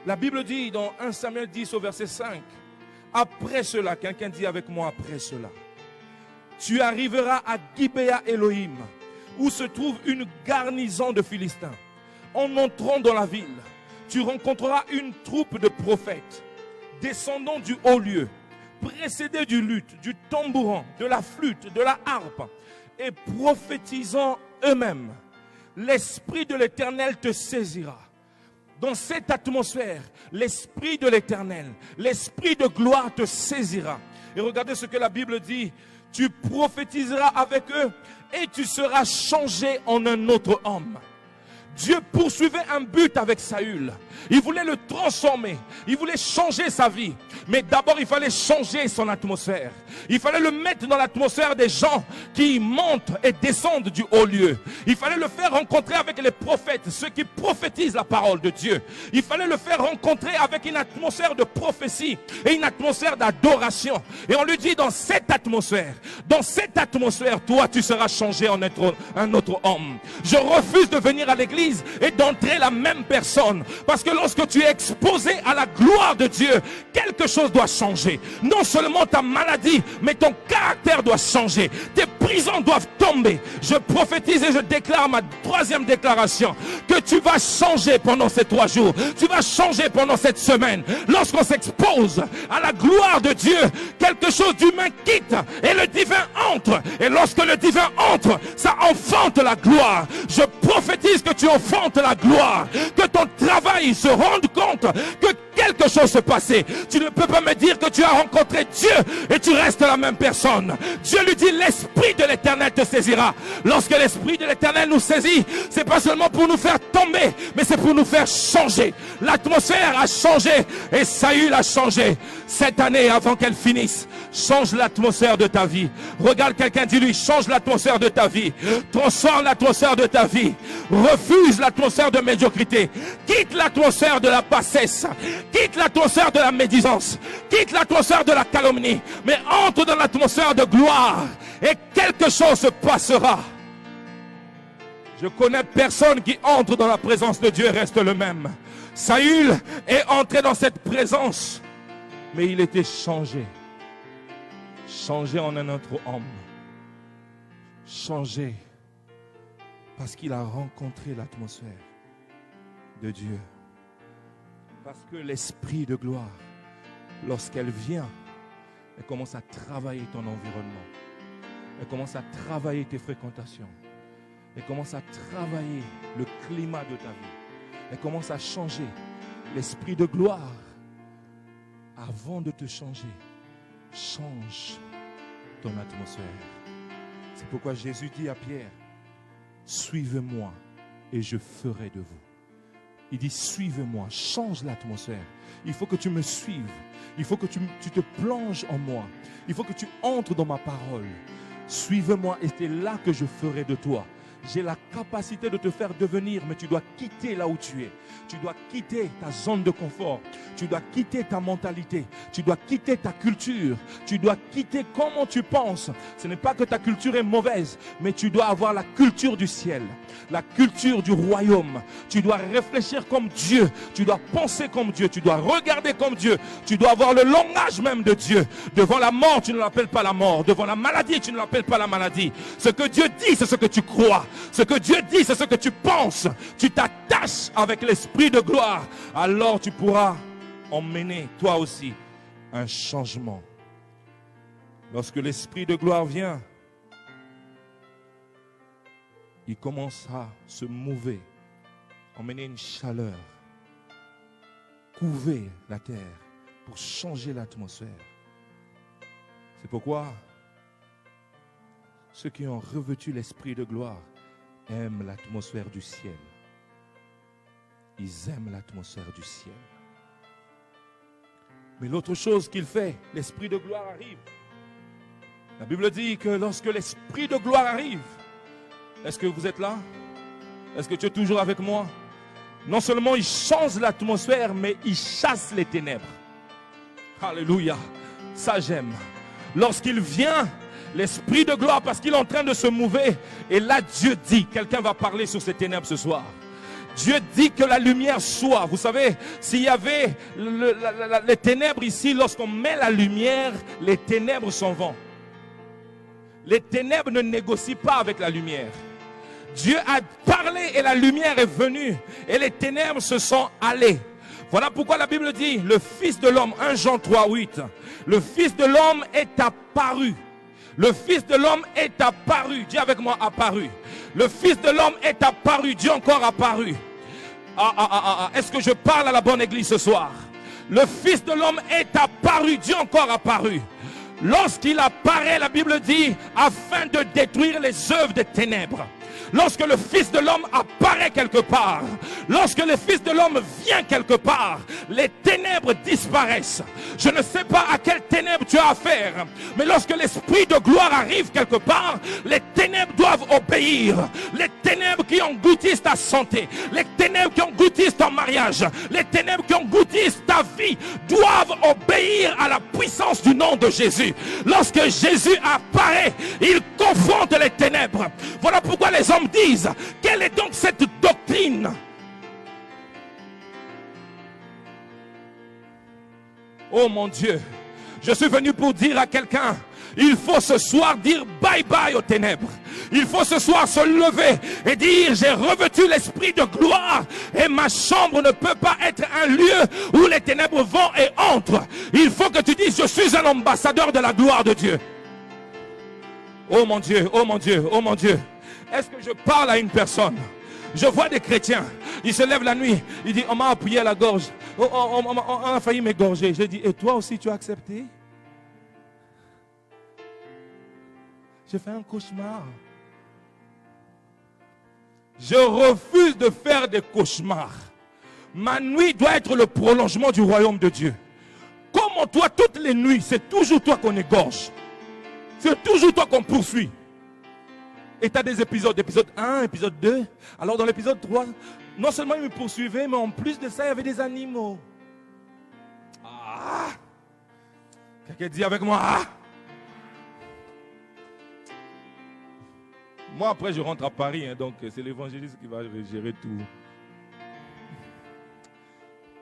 La Bible dit dans 1 Samuel 10 au verset 5. Après cela, quelqu'un dit avec moi après cela. Tu arriveras à Gibéa Elohim, où se trouve une garnison de Philistins. En entrant dans la ville, tu rencontreras une troupe de prophètes, descendant du haut lieu, précédés du luth, du tambourin, de la flûte, de la harpe, et prophétisant eux-mêmes. L'Esprit de l'Éternel te saisira. Dans cette atmosphère, l'Esprit de l'Éternel, l'Esprit de gloire te saisira. Et regardez ce que la Bible dit. Tu prophétiseras avec eux et tu seras changé en un autre homme. Dieu poursuivait un but avec Saül. Il voulait le transformer. Il voulait changer sa vie. Mais d'abord, il fallait changer son atmosphère. Il fallait le mettre dans l'atmosphère des gens qui montent et descendent du haut lieu. Il fallait le faire rencontrer avec les prophètes, ceux qui prophétisent la parole de Dieu. Il fallait le faire rencontrer avec une atmosphère de prophétie et une atmosphère d'adoration. Et on lui dit, dans cette atmosphère, toi, tu seras changé en un autre homme. Je refuse de venir à l'église et d'entrer la même personne. Parce que lorsque tu es exposé à la gloire de Dieu, quelque chose doit changer. Non seulement ta maladie, mais ton caractère doit changer. Tes prisons doivent tomber. Je prophétise et je déclare ma troisième déclaration. Que tu vas changer pendant ces 3 jours. Tu vas changer pendant cette semaine. Lorsqu'on s'expose à la gloire de Dieu, quelque chose d'humain quitte et le divin entre. Et lorsque le divin entre, ça enfante la gloire. Je prophétise que tu enfantes la gloire. Que ton travail se rende compte que quelque chose se passait. Tu ne peux pas me dire que tu as rencontré Dieu et tu restes la même personne. Dieu lui dit, l'Esprit de l'Éternel te saisira. Lorsque l'Esprit de l'Éternel nous saisit, c'est pas seulement pour nous faire tomber, mais c'est pour nous faire changer. L'atmosphère a changé et Saül a changé. Cette année, avant qu'elle finisse, change l'atmosphère de ta vie. Regarde quelqu'un, dis-lui, change l'atmosphère de ta vie. Transforme l'atmosphère de ta vie. Refuse l'atmosphère de médiocrité. Quitte l'atmosphère de la bassesse. Quitte l'atmosphère de la médisance. Quitte l'atmosphère de la calomnie. Mais entre dans l'atmosphère de gloire. Et quelque chose se passera. Je connais personne qui entre dans la présence de Dieu et reste le même. Saül est entré dans cette présence. Mais il était changé. Changé en un autre homme. Changé. Parce qu'il a rencontré l'atmosphère de Dieu. Parce que l'Esprit de gloire, lorsqu'elle vient, Elle commence à travailler ton environnement. Elle commence à travailler tes fréquentations. Elle commence à travailler le climat de ta vie. Elle commence à changer l'esprit de gloire. Avant de te changer, change ton atmosphère. C'est pourquoi Jésus dit à Pierre, suivez-moi et je ferai de vous. Il dit, suivez-moi, change l'atmosphère. Il faut que tu me suives. Il faut que tu te plonges en moi. Il faut que tu entres dans ma parole. Suivez-moi et c'est là que je ferai de toi. J'ai la capacité de te faire devenir, mais tu dois quitter là où tu es. Tu dois quitter ta zone de confort. Tu dois quitter ta mentalité. Tu dois quitter ta culture. Tu dois quitter comment tu penses. Ce n'est pas que ta culture est mauvaise, mais tu dois avoir la culture du ciel, la culture du royaume. Tu dois réfléchir comme Dieu. Tu dois penser comme Dieu. Tu dois regarder comme Dieu. Tu dois avoir le langage même de Dieu. Devant la mort, tu ne l'appelles pas la mort. Devant la maladie, tu ne l'appelles pas la maladie. Ce que Dieu dit, c'est ce que tu crois. Ce que Dieu dit, c'est ce que tu penses. Tu t'attaches avec l'esprit de gloire. Alors tu pourras emmener toi aussi un changement. Lorsque l'esprit de gloire vient, il commence à se mouver, emmener une chaleur, couver la terre pour changer l'atmosphère. C'est pourquoi ceux qui ont revêtu l'esprit de gloire aiment l'atmosphère du ciel. Ils aiment l'atmosphère du ciel. Mais l'autre chose qu'il fait, l'esprit de gloire arrive. La Bible dit que lorsque l'esprit de gloire arrive, est-ce que vous êtes là? Est-ce que tu es toujours avec moi? Non seulement il change l'atmosphère, mais il chasse les ténèbres. Alléluia. Ça j'aime. Lorsqu'il vient, l'esprit de gloire, parce qu'il est en train de se mouver, et là Dieu dit, quelqu'un va parler sur ces ténèbres ce soir. Dieu dit que la lumière soit. Vous savez, s'il y avait les ténèbres ici, lorsqu'on met la lumière, les ténèbres s'en vont. Les ténèbres ne négocient pas avec la lumière. Dieu a parlé et la lumière est venue. Et les ténèbres se sont allées. Voilà pourquoi la Bible dit, le Fils de l'homme, 1 Jean 3, 8. Le Fils de l'homme est apparu. Le Fils de l'homme est apparu. Dis avec moi, apparu. Le Fils de l'homme est apparu. Dieu encore apparu. Est-ce que je parle à la bonne église ce soir? Le Fils de l'homme est apparu. Dieu encore apparu. Lorsqu'il apparaît, la Bible dit, afin de détruire les œuvres des ténèbres. Lorsque le Fils de l'homme apparaît quelque part, lorsque le Fils de l'homme vient quelque part, les ténèbres disparaissent. Je ne sais pas à quelles ténèbres tu as affaire, mais lorsque l'esprit de gloire arrive quelque part, les ténèbres doivent obéir. Les ténèbres qui engloutissent ta santé, les ténèbres qui engloutissent ton mariage, les ténèbres qui engloutissent ta vie doivent obéir à la puissance du nom de Jésus. Lorsque Jésus apparaît, il confronte les ténèbres. Voilà pourquoi les hommes disent, quelle est donc cette doctrine? Oh mon Dieu, je suis venu pour dire à quelqu'un, il faut ce soir dire bye bye aux ténèbres. Il faut ce soir se lever et dire, j'ai revêtu l'esprit de gloire et ma chambre ne peut pas être un lieu où les ténèbres vont et entrent. Il faut que tu dises, je suis un ambassadeur de la gloire de Dieu. Oh mon Dieu, oh mon Dieu, oh mon Dieu. Est-ce que je parle à une personne? Je vois des chrétiens, ils se lèvent la nuit, ils disent, on m'a appuyé à la gorge, on a failli m'égorger. J'ai dit, et toi aussi tu as accepté? J'ai fait un cauchemar. Je refuse de faire des cauchemars. Ma nuit doit être le prolongement du royaume de Dieu. Comment toi, toutes les nuits, c'est toujours toi qu'on égorge. C'est toujours toi qu'on poursuit. Et tu as des épisodes, épisode 1, épisode 2. Alors dans l'épisode 3, non seulement ils me poursuivaient, mais en plus de ça, il y avait des animaux. Ah! Quelqu'un dit avec moi, ah! Moi après je rentre à Paris, donc c'est l'évangéliste qui va gérer tout.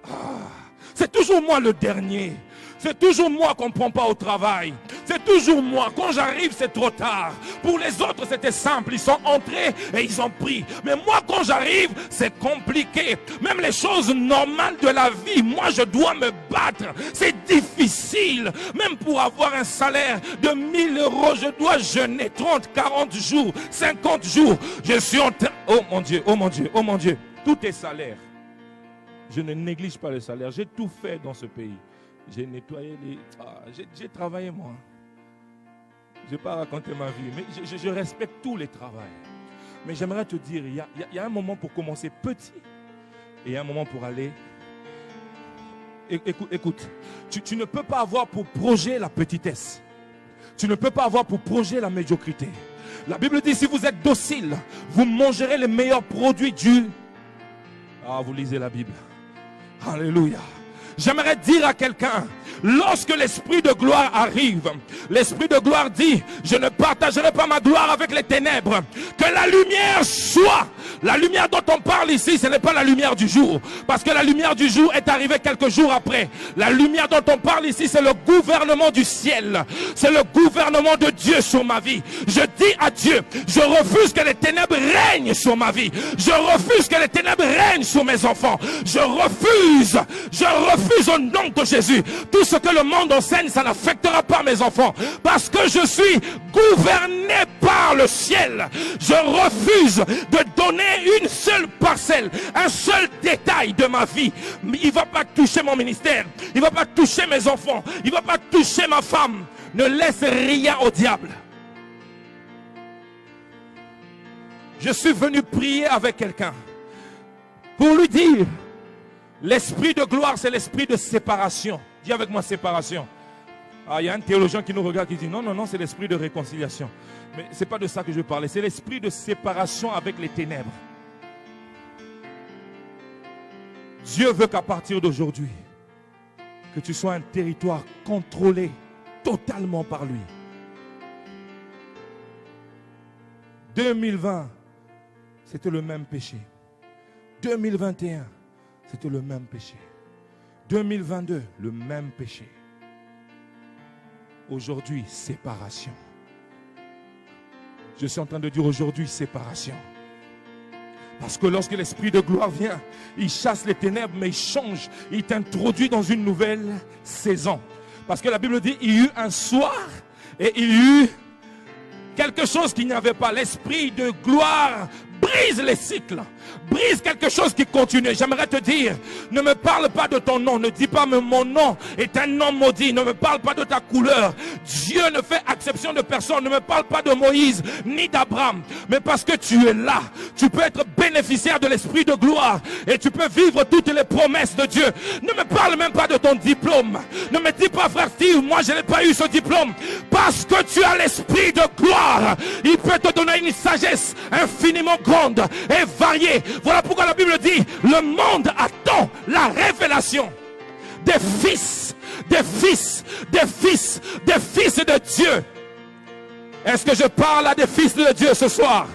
Ah! C'est toujours moi le dernier. C'est toujours moi qu'on ne prend pas au travail. C'est toujours moi. Quand j'arrive, c'est trop tard. Pour les autres, c'était simple. Ils sont entrés et ils ont pris. Mais moi, quand j'arrive, c'est compliqué. Même les choses normales de la vie, moi, je dois me battre. C'est difficile. Même pour avoir un salaire de 1000 euros, je dois jeûner 30, 40 jours, 50 jours. Je suis en train... Oh mon Dieu, oh mon Dieu, oh mon Dieu. Tout est salaire. Je ne néglige pas le salaire. J'ai tout fait dans ce pays. J'ai nettoyé les... j'ai travaillé moi. Je ne vais pas raconter ma vie, mais je respecte tous les travaux. Mais j'aimerais te dire, il y a un moment pour commencer petit. Et il y a un moment pour aller... Écoute, tu ne peux pas avoir pour projet la petitesse. Tu ne peux pas avoir pour projet la médiocrité. La Bible dit, si vous êtes docile, vous mangerez les meilleurs produits du... Ah, vous lisez la Bible. Alléluia. J'aimerais dire à quelqu'un, lorsque l'Esprit de gloire arrive, l'Esprit de gloire dit, je ne partagerai pas ma gloire avec les ténèbres. Que la lumière soit. La lumière dont on parle ici, ce n'est pas la lumière du jour. Parce que la lumière du jour est arrivée quelques jours après. La lumière dont on parle ici, c'est le gouvernement du ciel. C'est le gouvernement de Dieu sur ma vie. Je dis à Dieu, je refuse que les ténèbres règnent sur ma vie. Je refuse que les ténèbres règnent sur mes enfants. Je refuse au nom de Jésus. Tout ce que le monde enseigne, ça n'affectera pas mes enfants. Parce que je suis gouverné par le ciel. Je refuse de donner une seule parcelle, un seul détail de ma vie. Il ne va pas toucher mon ministère. Il ne va pas toucher mes enfants. Il ne va pas toucher ma femme. Ne laisse rien au diable. Je suis venu prier avec quelqu'un pour lui dire, l'esprit de gloire, c'est l'esprit de séparation. Dis avec moi séparation. Ah, il y a un théologien qui nous regarde qui dit non, non, non, c'est l'esprit de réconciliation. Mais ce n'est pas de ça que je veux parler. C'est l'esprit de séparation avec les ténèbres. Dieu veut qu'à partir d'aujourd'hui, que tu sois un territoire contrôlé totalement par lui. 2020, c'était le même péché. 2021, c'était le même péché. 2022, le même péché. Aujourd'hui, séparation. Je suis en train de dire aujourd'hui, séparation. Parce que lorsque l'Esprit de gloire vient, il chasse les ténèbres, mais il change. Il t'introduit dans une nouvelle saison. Parce que la Bible dit, il y eut un soir et il y eut quelque chose qu'il n'y avait pas. L'Esprit de gloire brise les cycles. Brise quelque chose qui continue. J'aimerais te dire, ne me parle pas de ton nom. Ne dis pas, mais mon nom est un nom maudit. Ne me parle pas de ta couleur. Dieu ne fait exception de personne. Ne me parle pas de Moïse ni d'Abraham. Mais parce que tu es là, tu peux être bénéficiaire de l'Esprit de gloire. Et tu peux vivre toutes les promesses de Dieu. Ne me parle même pas de ton diplôme. Ne me dis pas, frère Steve, moi je n'ai pas eu ce diplôme. Parce que tu as l'Esprit de gloire. Il peut te donner une sagesse infiniment grande et variée. Voilà pourquoi la Bible dit, le monde attend la révélation des fils, des fils, des fils, des fils de Dieu. Est-ce que je parle à des fils de Dieu ce soir?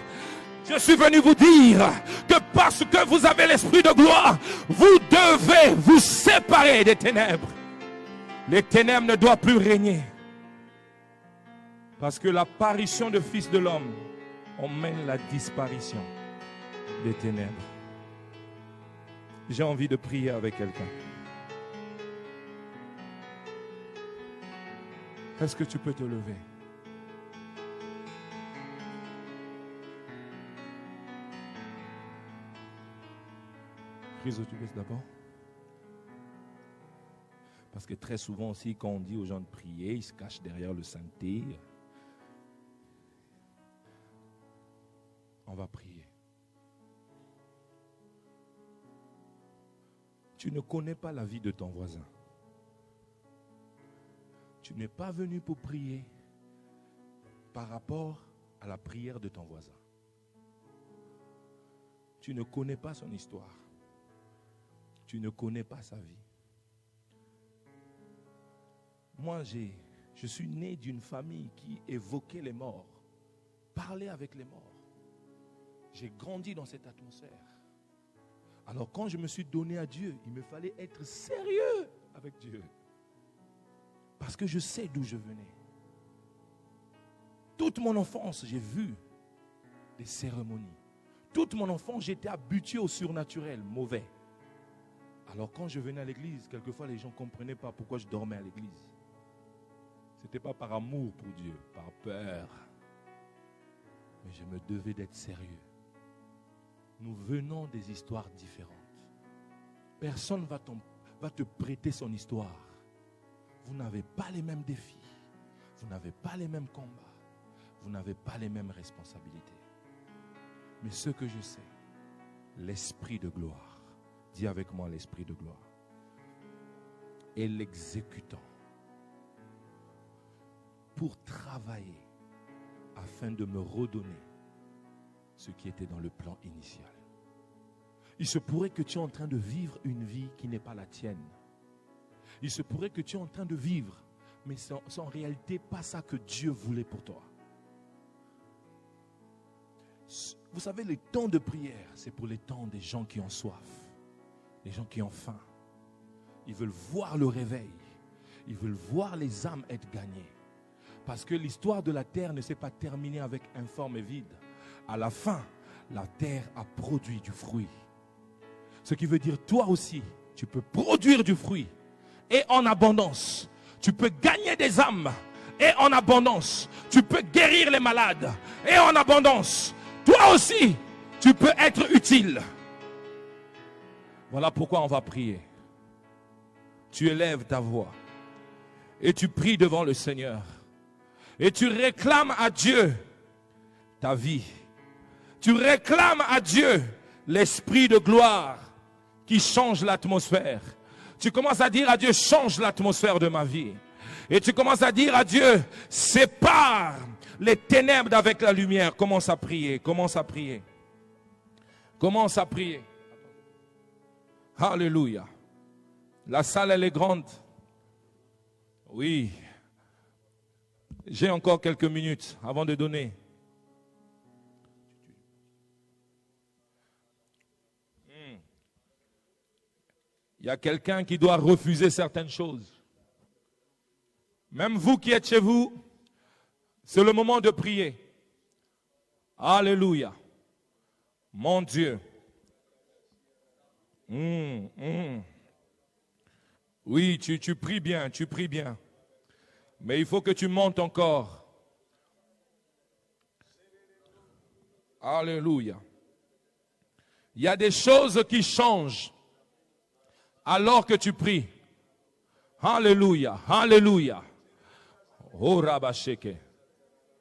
Je suis venu vous dire que parce que vous avez l'Esprit de gloire, vous devez vous séparer des ténèbres. Les ténèbres ne doivent plus régner. Parce que l'apparition de Fils de l'homme emmène la disparition des ténèbres. J'ai envie de prier avec quelqu'un. Est-ce que tu peux te lever? Prise, tu baisses d'abord. Parce que très souvent aussi, quand on dit aux gens de prier, ils se cachent derrière le sainteté. On va prier. Tu ne connais pas la vie de ton voisin. Tu n'es pas venu pour prier par rapport à la prière de ton voisin. Tu ne connais pas son histoire. Tu ne connais pas sa vie. Moi, je suis né d'une famille qui évoquait les morts, parlait avec les morts. J'ai grandi dans cette atmosphère. Alors quand je me suis donné à Dieu, il me fallait être sérieux avec Dieu. Parce que je sais d'où je venais. Toute mon enfance, j'ai vu des cérémonies. Toute mon enfance, j'étais habitué au surnaturel, mauvais. Alors quand je venais à l'église, quelquefois les gens ne comprenaient pas pourquoi je dormais à l'église. Ce n'était pas par amour pour Dieu, par peur. Mais je me devais d'être sérieux. Nous venons des histoires différentes. Personne ne va te prêter son histoire. Vous n'avez pas les mêmes défis. Vous n'avez pas les mêmes combats. Vous n'avez pas les mêmes responsabilités. Mais ce que je sais, l'esprit de gloire, dis avec moi l'esprit de gloire, et l'exécutant pour travailler afin de me redonner ce qui était dans le plan initial. Il se pourrait que tu es en train de vivre une vie qui n'est pas la tienne. Il se pourrait que tu es en train de vivre, mais c'est en réalité pas ça que Dieu voulait pour toi. Vous savez, les temps de prière, c'est pour les temps des gens qui ont soif, des gens qui ont faim. Ils veulent voir le réveil. Ils veulent voir les âmes être gagnées. Parce que l'histoire de la terre ne s'est pas terminée avec informe et vide. À la fin, la terre a produit du fruit. Ce qui veut dire, toi aussi, tu peux produire du fruit. Et en abondance. Tu peux gagner des âmes. Et en abondance. Tu peux guérir les malades. Et en abondance. Toi aussi, tu peux être utile. Voilà pourquoi on va prier. Tu élèves ta voix. Et tu pries devant le Seigneur. Et tu réclames à Dieu ta vie. Tu réclames à Dieu l'esprit de gloire qui change l'atmosphère. Tu commences à dire à Dieu, change l'atmosphère de ma vie. Et tu commences à dire à Dieu, sépare les ténèbres d'avec la lumière. Commence à prier, commence à prier. Commence à prier. Alléluia. La salle, elle est grande. Oui. J'ai encore quelques minutes avant de donner. Il y a quelqu'un qui doit refuser certaines choses. Même vous qui êtes chez vous, c'est le moment de prier. Alléluia. Mon Dieu. Oui, tu pries bien, tu pries bien. Mais il faut que tu montes encore. Alléluia. Il y a des choses qui changent alors que tu pries. Alléluia, alléluia. Oh Rabasheke.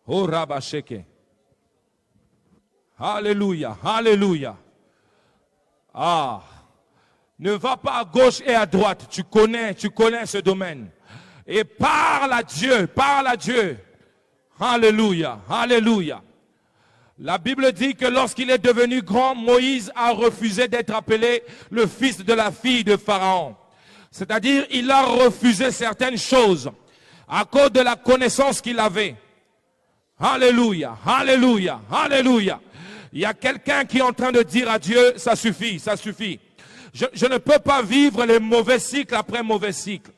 Oh Rabasheke. Alléluia, alléluia. Ah, ne va pas à gauche et à droite. Tu connais ce domaine. Et parle à Dieu, parle à Dieu. Alléluia, alléluia. La Bible dit que lorsqu'il est devenu grand, Moïse a refusé d'être appelé le fils de la fille de Pharaon. C'est-à-dire, il a refusé certaines choses à cause de la connaissance qu'il avait. Alléluia, alléluia, alléluia. Il y a quelqu'un qui est en train de dire à Dieu, ça suffit, ça suffit. Je ne peux pas vivre les mauvais cycles après mauvais cycles.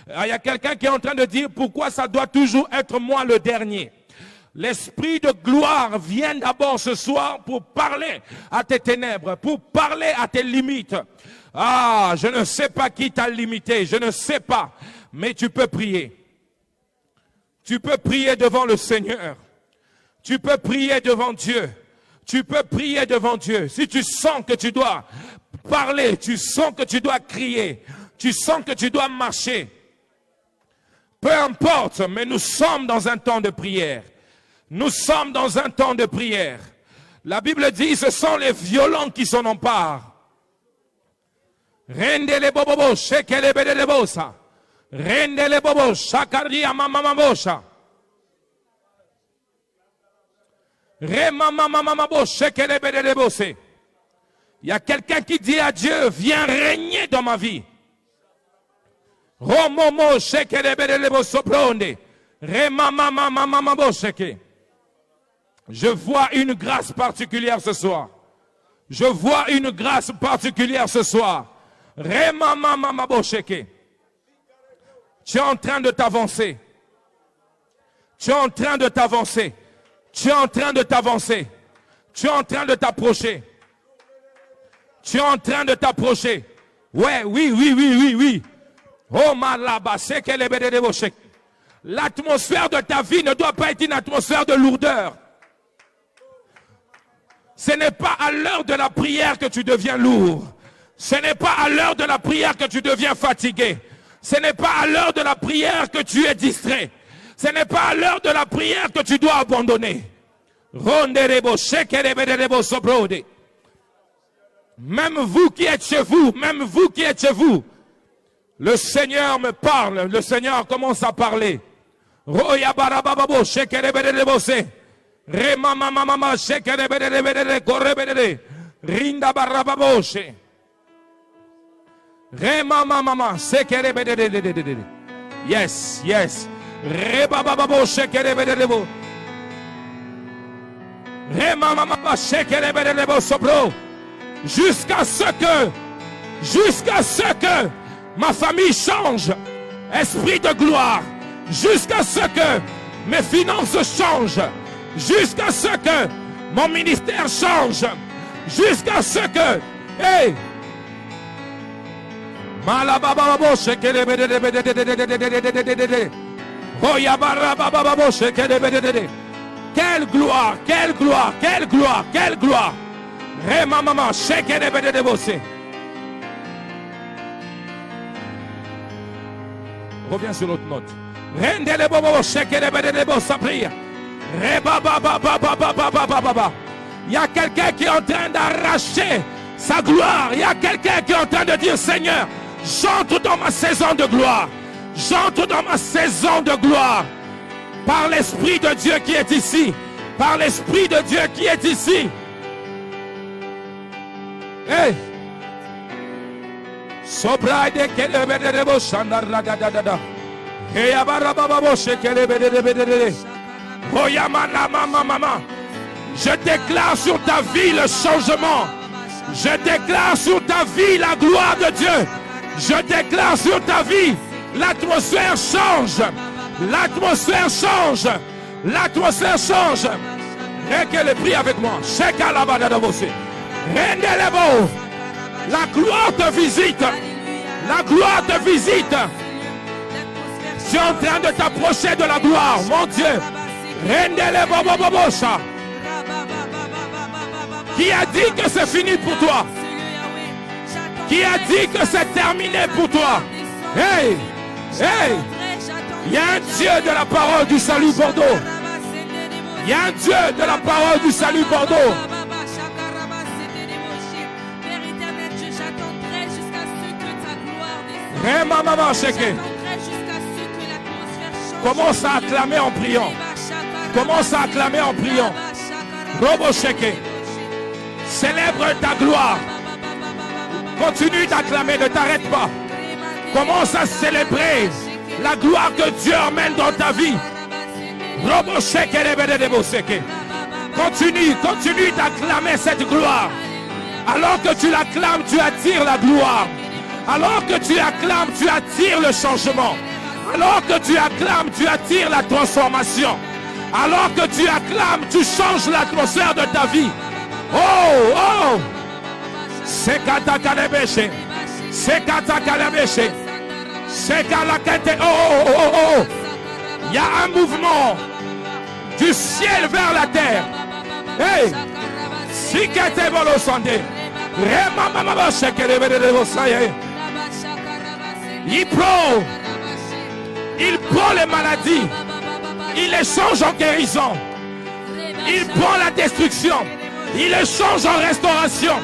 Il y a quelqu'un qui est en train de dire, pourquoi ça doit toujours être moi le dernier? L'esprit de gloire vient d'abord ce soir pour parler à tes ténèbres, pour parler à tes limites. Ah, je ne sais pas qui t'a limité, je ne sais pas, mais tu peux prier. Tu peux prier devant le Seigneur. Tu peux prier devant Dieu. Tu peux prier devant Dieu. Si tu sens que tu dois parler, tu sens que tu dois crier, tu sens que tu dois marcher. Peu importe, mais nous sommes dans un temps de prière. Nous sommes dans un temps de prière. La Bible dit, ce sont les violents qui s'en emparent. Rendez-les bobo, shekele bedele bosa. Rendez-les bobo, shakaria mamamamosha. Remamamamamabo, shekele bedele bose. Il y a quelqu'un qui dit à Dieu, viens régner dans ma vie. Romomo, shekele bedele boso pronde. Remamamamamamabo, sheke. Je vois une grâce particulière ce soir. Je vois une grâce particulière ce soir. Tu es en train de t'avancer. Tu es en train de t'avancer. Tu es en train de t'avancer. Tu es en train de t'approcher. Tu es en train de t'approcher. Ouais, oui. Oh malaba, c'est qu'elle est belle de vos chèques. L'atmosphère de ta vie ne doit pas être une atmosphère de lourdeur. Ce n'est pas à l'heure de la prière que tu deviens lourd. Ce n'est pas à l'heure de la prière que tu deviens fatigué. Ce n'est pas à l'heure de la prière que tu es distrait. Ce n'est pas à l'heure de la prière que tu dois abandonner. Même vous qui êtes chez vous, le Seigneur me parle, le Seigneur commence à parler. Yes. Jusqu'à ce que ma famille change, esprit de gloire, jusqu'à ce que mes finances changent, jusqu'à ce que mon ministère change, jusqu'à ce que, hey, quelle gloire, quelle gloire, quelle gloire, quelle gloire. Reviens sur l'autre note. Il y a quelqu'un qui est en train d'arracher sa gloire. Il y a quelqu'un qui est en train de dire, Seigneur, j'entre dans ma saison de gloire. J'entre dans ma saison de gloire. Par l'Esprit de Dieu qui est ici. Par l'Esprit de Dieu qui est ici. Hey! Sobrade kelebedebo shandaradadada. Heyabarababo shekelebedebedede. Oyamana mama. Je déclare sur ta vie le changement. Je déclare sur ta vie la gloire de Dieu. Je déclare sur ta vie l'atmosphère change. L'atmosphère change. L'atmosphère change. Et qu'elle est pris avec moi. Shekalabadadabose. Rendelebo. La gloire te visite. La gloire te visite. Tu es en train de t'approcher de la gloire, mon Dieu. Rendelebo bobobosa. Qui a dit que c'est fini pour toi? Qui a dit que c'est terminé pour toi? Hey, hey. Il y a un Dieu de la parole du salut Bordeaux. Il y a un Dieu de la parole du salut Bordeaux. Commence à acclamer en priant. Commence à acclamer en priant. Robo Sheke. Célèbre ta gloire. Continue d'acclamer, ne t'arrête pas. Commence à célébrer la gloire que Dieu emmène dans ta vie. Robo Sheke. Continue d'acclamer cette gloire. Alors que tu l'acclames, tu attires la gloire. Alors que tu acclames, tu attires le changement. Alors que tu acclames, tu attires la transformation. Alors que tu acclames, tu changes l'atmosphère de ta vie. Oh! C'est katakalebeshe. C'est katakalebeshe. C'est kalakete. Oh! Il y a un mouvement du ciel vers la terre. Hey! Sikete bolosande. Remamama shekelebede saye. Il prend les maladies, il les change en guérison. Il prend la destruction, il les change en restauration.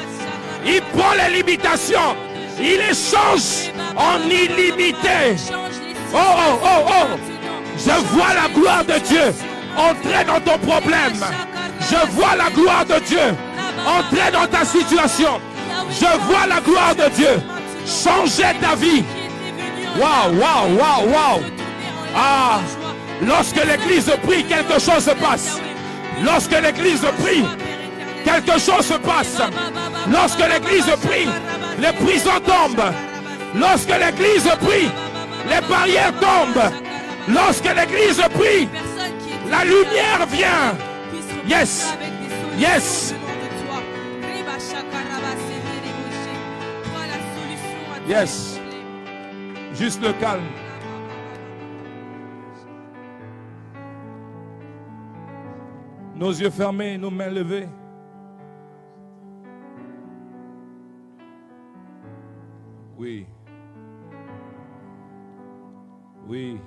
Il prend les limitations, il les change en illimité. Oh! Je vois la gloire de Dieu entrer dans ton problème. Je vois la gloire de Dieu entrer dans ta situation. Je vois la gloire de Dieu changer ta vie. Wow. Ah, lorsque l'église prie, quelque chose se passe. Lorsque l'église prie, quelque chose se passe. Lorsque l'église prie, les prisons tombent. Lorsque l'église prie, les barrières tombent. Lorsque l'église prie, La lumière vient. Yes. Yes. Yes. Juste le calme. Nos yeux fermés, nos mains levées. Oui. Oui.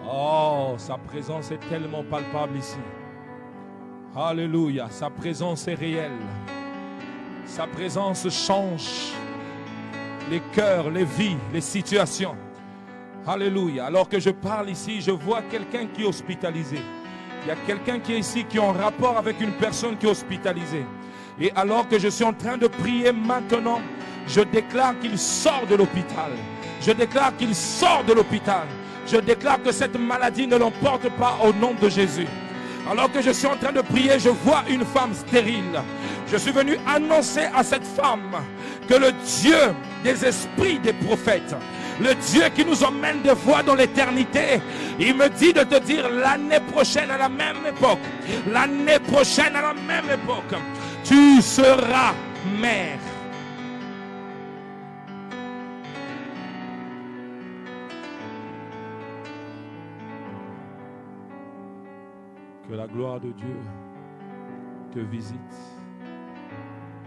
Oh, sa présence est tellement palpable ici. Alléluia. Sa présence est réelle. Sa présence change les cœurs, les vies, les situations. Alléluia. Alors que je parle ici, je vois quelqu'un qui est hospitalisé. Il y a quelqu'un qui est ici qui est en rapport avec une personne qui est hospitalisée. Et alors que je suis en train de prier maintenant, je déclare qu'il sort de l'hôpital. Je déclare qu'il sort de l'hôpital. Je déclare que cette maladie ne l'emporte pas au nom de Jésus. Alors que je suis en train de prier, je vois une femme stérile. Je suis venu annoncer à cette femme que le Dieu des esprits des prophètes, le Dieu qui nous emmène des voies dans l'éternité, il me dit de te dire l'année prochaine à la même époque, l'année prochaine à la même époque, tu seras mère. Que la gloire de Dieu te visite.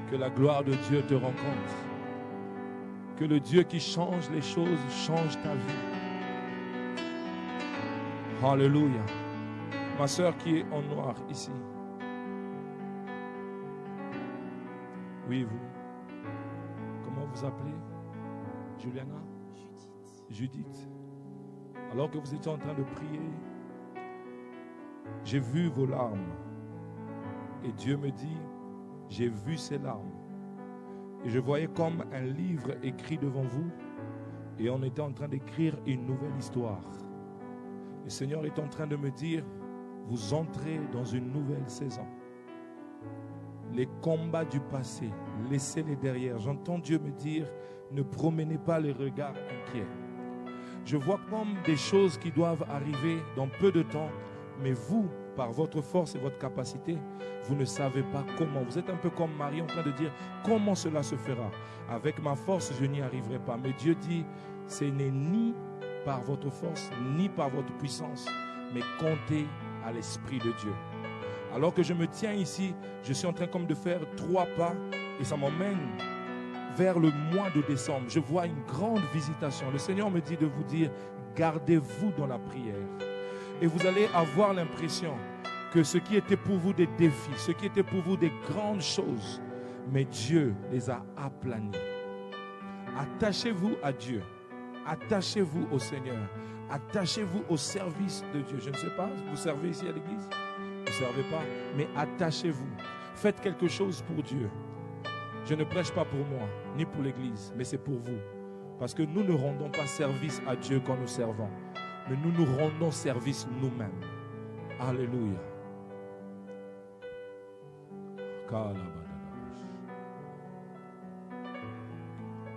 Que la gloire de Dieu te rencontre. Que le Dieu qui change les choses change ta vie. Alléluia. Ma soeur qui est en noir ici. Oui, vous. Comment vous appelez? Juliana? Judith. Alors que vous étiez en train de prier, j'ai vu vos larmes. Et Dieu me dit, j'ai vu ces larmes. Et je voyais comme un livre écrit devant vous. Et on était en train d'écrire une nouvelle histoire. Le Seigneur est en train de me dire, vous entrez dans une nouvelle saison. Les combats du passé, laissez-les derrière. J'entends Dieu me dire, ne promenez pas les regards inquiets. Je vois comme des choses qui doivent arriver dans peu de temps. Mais vous, par votre force et votre capacité, vous ne savez pas comment. Vous êtes un peu comme Marie en train de dire, comment cela se fera? Avec ma force, je n'y arriverai pas. Mais Dieu dit, ce n'est ni par votre force, ni par votre puissance, mais comptez à l'Esprit de Dieu. Alors que je me tiens ici, je suis en train comme de faire 3 pas et ça m'emmène vers le mois de décembre. Je vois une grande visitation. Le Seigneur me dit de vous dire, gardez-vous dans la prière. Et vous allez avoir l'impression que ce qui était pour vous des défis, ce qui était pour vous des grandes choses, mais Dieu les a aplanis. Attachez-vous à Dieu. Attachez-vous au Seigneur. Attachez-vous au service de Dieu. Je ne sais pas, vous servez ici à l'église? Vous ne servez pas, mais attachez-vous. Faites quelque chose pour Dieu. Je ne prêche pas pour moi, ni pour l'église, mais c'est pour vous. Parce que nous ne rendons pas service à Dieu quand nous servons, mais nous nous rendons service nous-mêmes. Alléluia.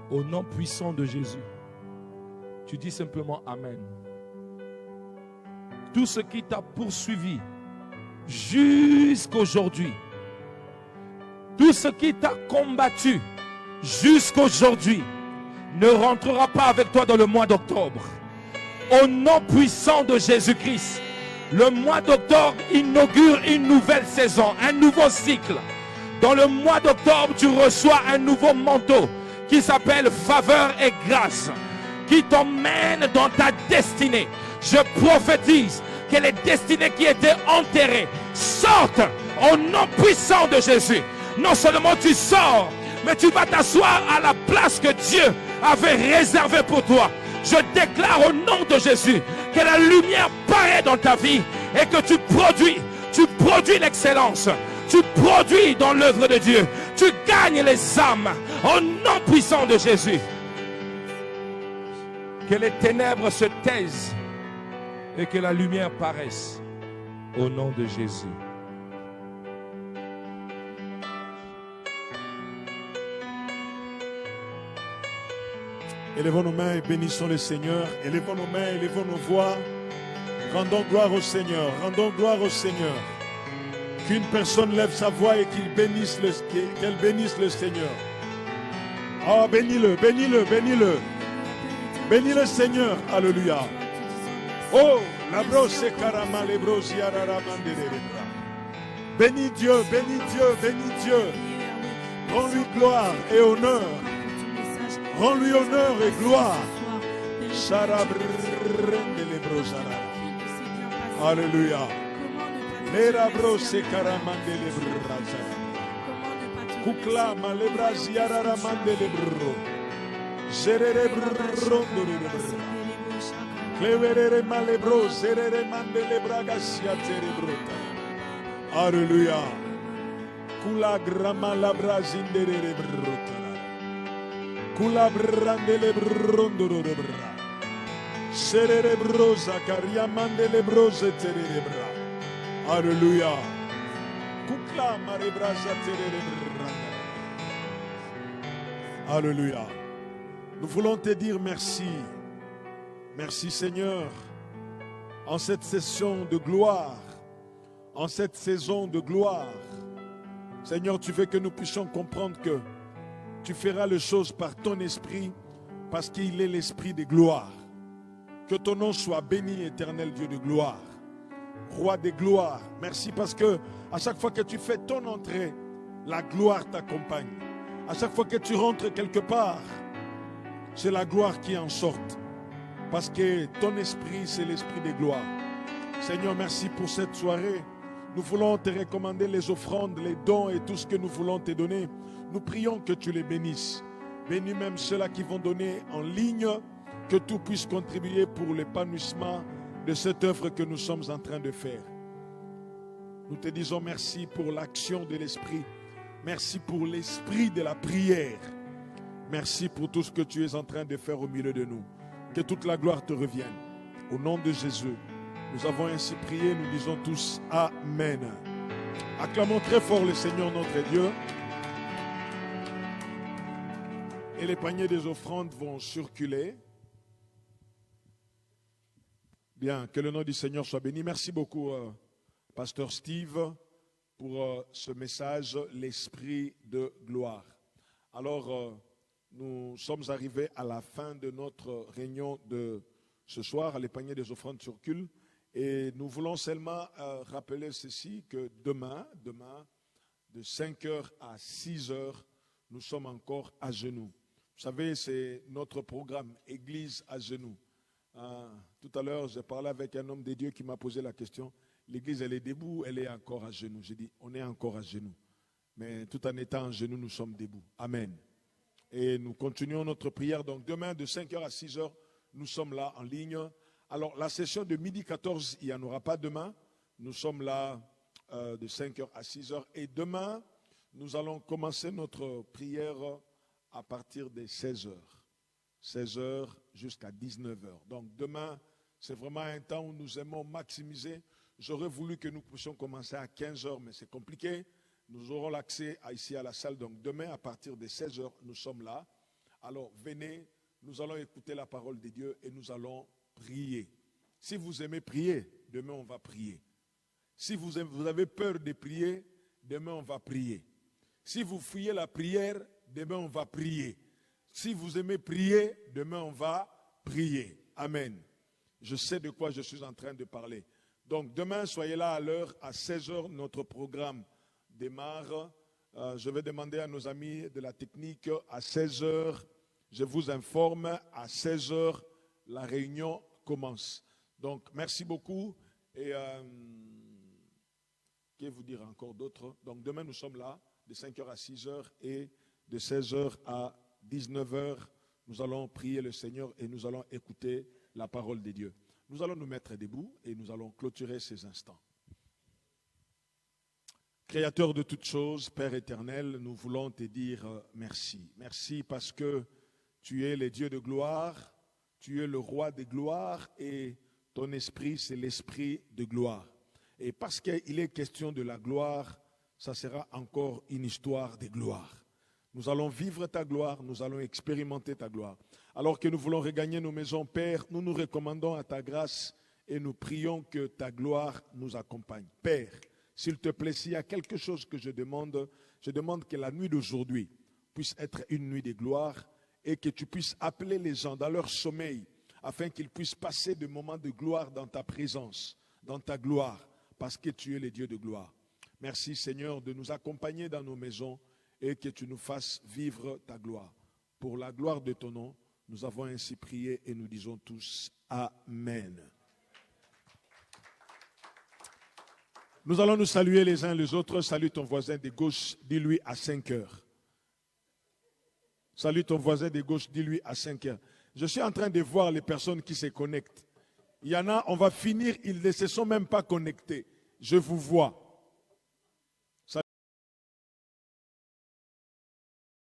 Au nom puissant de Jésus, tu dis simplement Amen. Tout ce qui t'a poursuivi jusqu'aujourd'hui, tout ce qui t'a combattu jusqu'aujourd'hui, ne rentrera pas avec toi dans le mois d'octobre. Au nom puissant de Jésus-Christ, le mois d'octobre inaugure une nouvelle saison, un nouveau cycle. Dans le mois d'octobre, tu reçois un nouveau manteau qui s'appelle faveur et grâce, qui t'emmène dans ta destinée. Je prophétise que les destinées qui étaient enterrées sortent au nom puissant de Jésus. Non seulement tu sors, mais tu vas t'asseoir à la place que Dieu avait réservée pour toi. Je déclare au nom de Jésus que la lumière paraît dans ta vie et que tu produis l'excellence. Tu produis dans l'œuvre de Dieu. Tu gagnes les âmes au nom puissant de Jésus. Que les ténèbres se taisent et que la lumière paraisse au nom de Jésus. Élevons nos mains et bénissons le Seigneur. Élevons nos mains, élevons nos voix. Rendons gloire au Seigneur. Rendons gloire au Seigneur. Qu'une personne lève sa voix et qu'elle bénisse le Seigneur. Oh, bénis-le, bénis-le, bénis-le. Bénis le Seigneur. Alléluia. Oh, la brosse carama, les brosses yararamande les bras. Bénis Dieu, bénis Dieu, bénis Dieu. Rends-lui gloire et honneur. Rends-lui honneur et gloire. Alléluia. Kukla malebra ziarara mandele bro. Zerere bro. Cleverere malebro, zerere mandele braga siatere brota. Alléluia. Kula grama labra zindere brota. Kula brandele brondoro bra. Zerere bro zakaria mandele bro zetere bra. Alléluia. Kukla marebra zatere bra. Alléluia. Nous voulons te dire merci. Merci Seigneur. En cette session de gloire, en cette saison de gloire, Seigneur, tu veux que nous puissions comprendre que tu feras les choses par ton esprit parce qu'il est l'esprit de gloire. Que ton nom soit béni, éternel Dieu de gloire. Roi de gloire. Merci parce que à chaque fois que tu fais ton entrée, la gloire t'accompagne. À chaque fois que tu rentres quelque part, c'est la gloire qui en sort. Parce que ton esprit, c'est l'esprit de gloire. Seigneur, merci pour cette soirée. Nous voulons te recommander les offrandes, les dons et tout ce que nous voulons te donner. Nous prions que tu les bénisses. Bénis même ceux-là qui vont donner en ligne, que tout puisse contribuer pour l'épanouissement de cette œuvre que nous sommes en train de faire. Nous te disons merci pour l'action de l'esprit. Merci pour l'esprit de la prière. Merci pour tout ce que tu es en train de faire au milieu de nous. Que toute la gloire te revienne. Au nom de Jésus, nous avons ainsi prié, nous disons tous Amen. Acclamons très fort le Seigneur notre Dieu. Et les paniers des offrandes vont circuler. Bien, que le nom du Seigneur soit béni. Merci beaucoup, Pasteur Steve, pour ce message, l'esprit de gloire. Alors, nous sommes arrivés à la fin de notre réunion de ce soir. Les paniers des offrandes circulent. Et nous voulons seulement rappeler ceci, que demain, de 5h à 6h, nous sommes encore à genoux. Vous savez, c'est notre programme, Église à genoux. Tout à l'heure, j'ai parlé avec un homme de Dieu qui m'a posé la question. L'église, elle est debout, elle est encore à genoux. J'ai dit, on est encore à genoux. Mais tout en étant à genoux, nous sommes debout. Amen. Et nous continuons notre prière. Donc demain, de 5h à 6h, nous sommes là en ligne. Alors, la session de midi 14, il n'y en aura pas demain. Nous sommes là de 5h à 6h. Et demain, nous allons commencer notre prière à partir des 16h. 16h jusqu'à 19h. Donc demain, c'est vraiment un temps où nous aimons maximiser. J'aurais voulu que nous puissions commencer à 15h, mais c'est compliqué. Nous aurons l'accès ici à la salle. Donc demain, à partir de 16h, nous sommes là. Alors venez, nous allons écouter la parole de Dieu et nous allons prier. Si vous aimez prier, demain on va prier. Si vous avez peur de prier, demain on va prier. Si vous fuyez la prière, demain on va prier. Si vous aimez prier, demain on va prier. Amen. Je sais de quoi je suis en train de parler. Donc demain, soyez là à l'heure, à 16h, notre programme démarre. Je vais demander à nos amis de la technique, à 16h, je vous informe, à 16h, la réunion commence. Donc merci beaucoup. Et que vous dire encore d'autres? Donc demain, nous sommes là, de 5h à 6h et de 16h à 19h, nous allons prier le Seigneur et nous allons écouter la parole de Dieu. Nous allons nous mettre debout et nous allons clôturer ces instants. Créateur de toutes choses, Père éternel, nous voulons te dire merci. Merci parce que tu es le Dieu de gloire, tu es le roi de gloire et ton esprit, c'est l'esprit de gloire. Et parce qu'il est question de la gloire, ça sera encore une histoire de gloire. Nous allons vivre ta gloire, nous allons expérimenter ta gloire. Alors que nous voulons regagner nos maisons, Père, nous nous recommandons à ta grâce et nous prions que ta gloire nous accompagne. Père, s'il te plaît, s'il y a quelque chose que je demande que la nuit d'aujourd'hui puisse être une nuit de gloire et que tu puisses appeler les gens dans leur sommeil afin qu'ils puissent passer des moments de gloire dans ta présence, dans ta gloire, parce que tu es le Dieu de gloire. Merci Seigneur de nous accompagner dans nos maisons et que tu nous fasses vivre ta gloire. Pour la gloire de ton nom, nous avons ainsi prié et nous disons tous Amen. Nous allons nous saluer les uns les autres. Salue ton voisin de gauche, dis-lui à 5 heures. Salue ton voisin de gauche, dis-lui à 5 heures. Je suis en train de voir les personnes qui se connectent. Il y en a, on va finir, ils ne se sont même pas connectés. Je vous vois.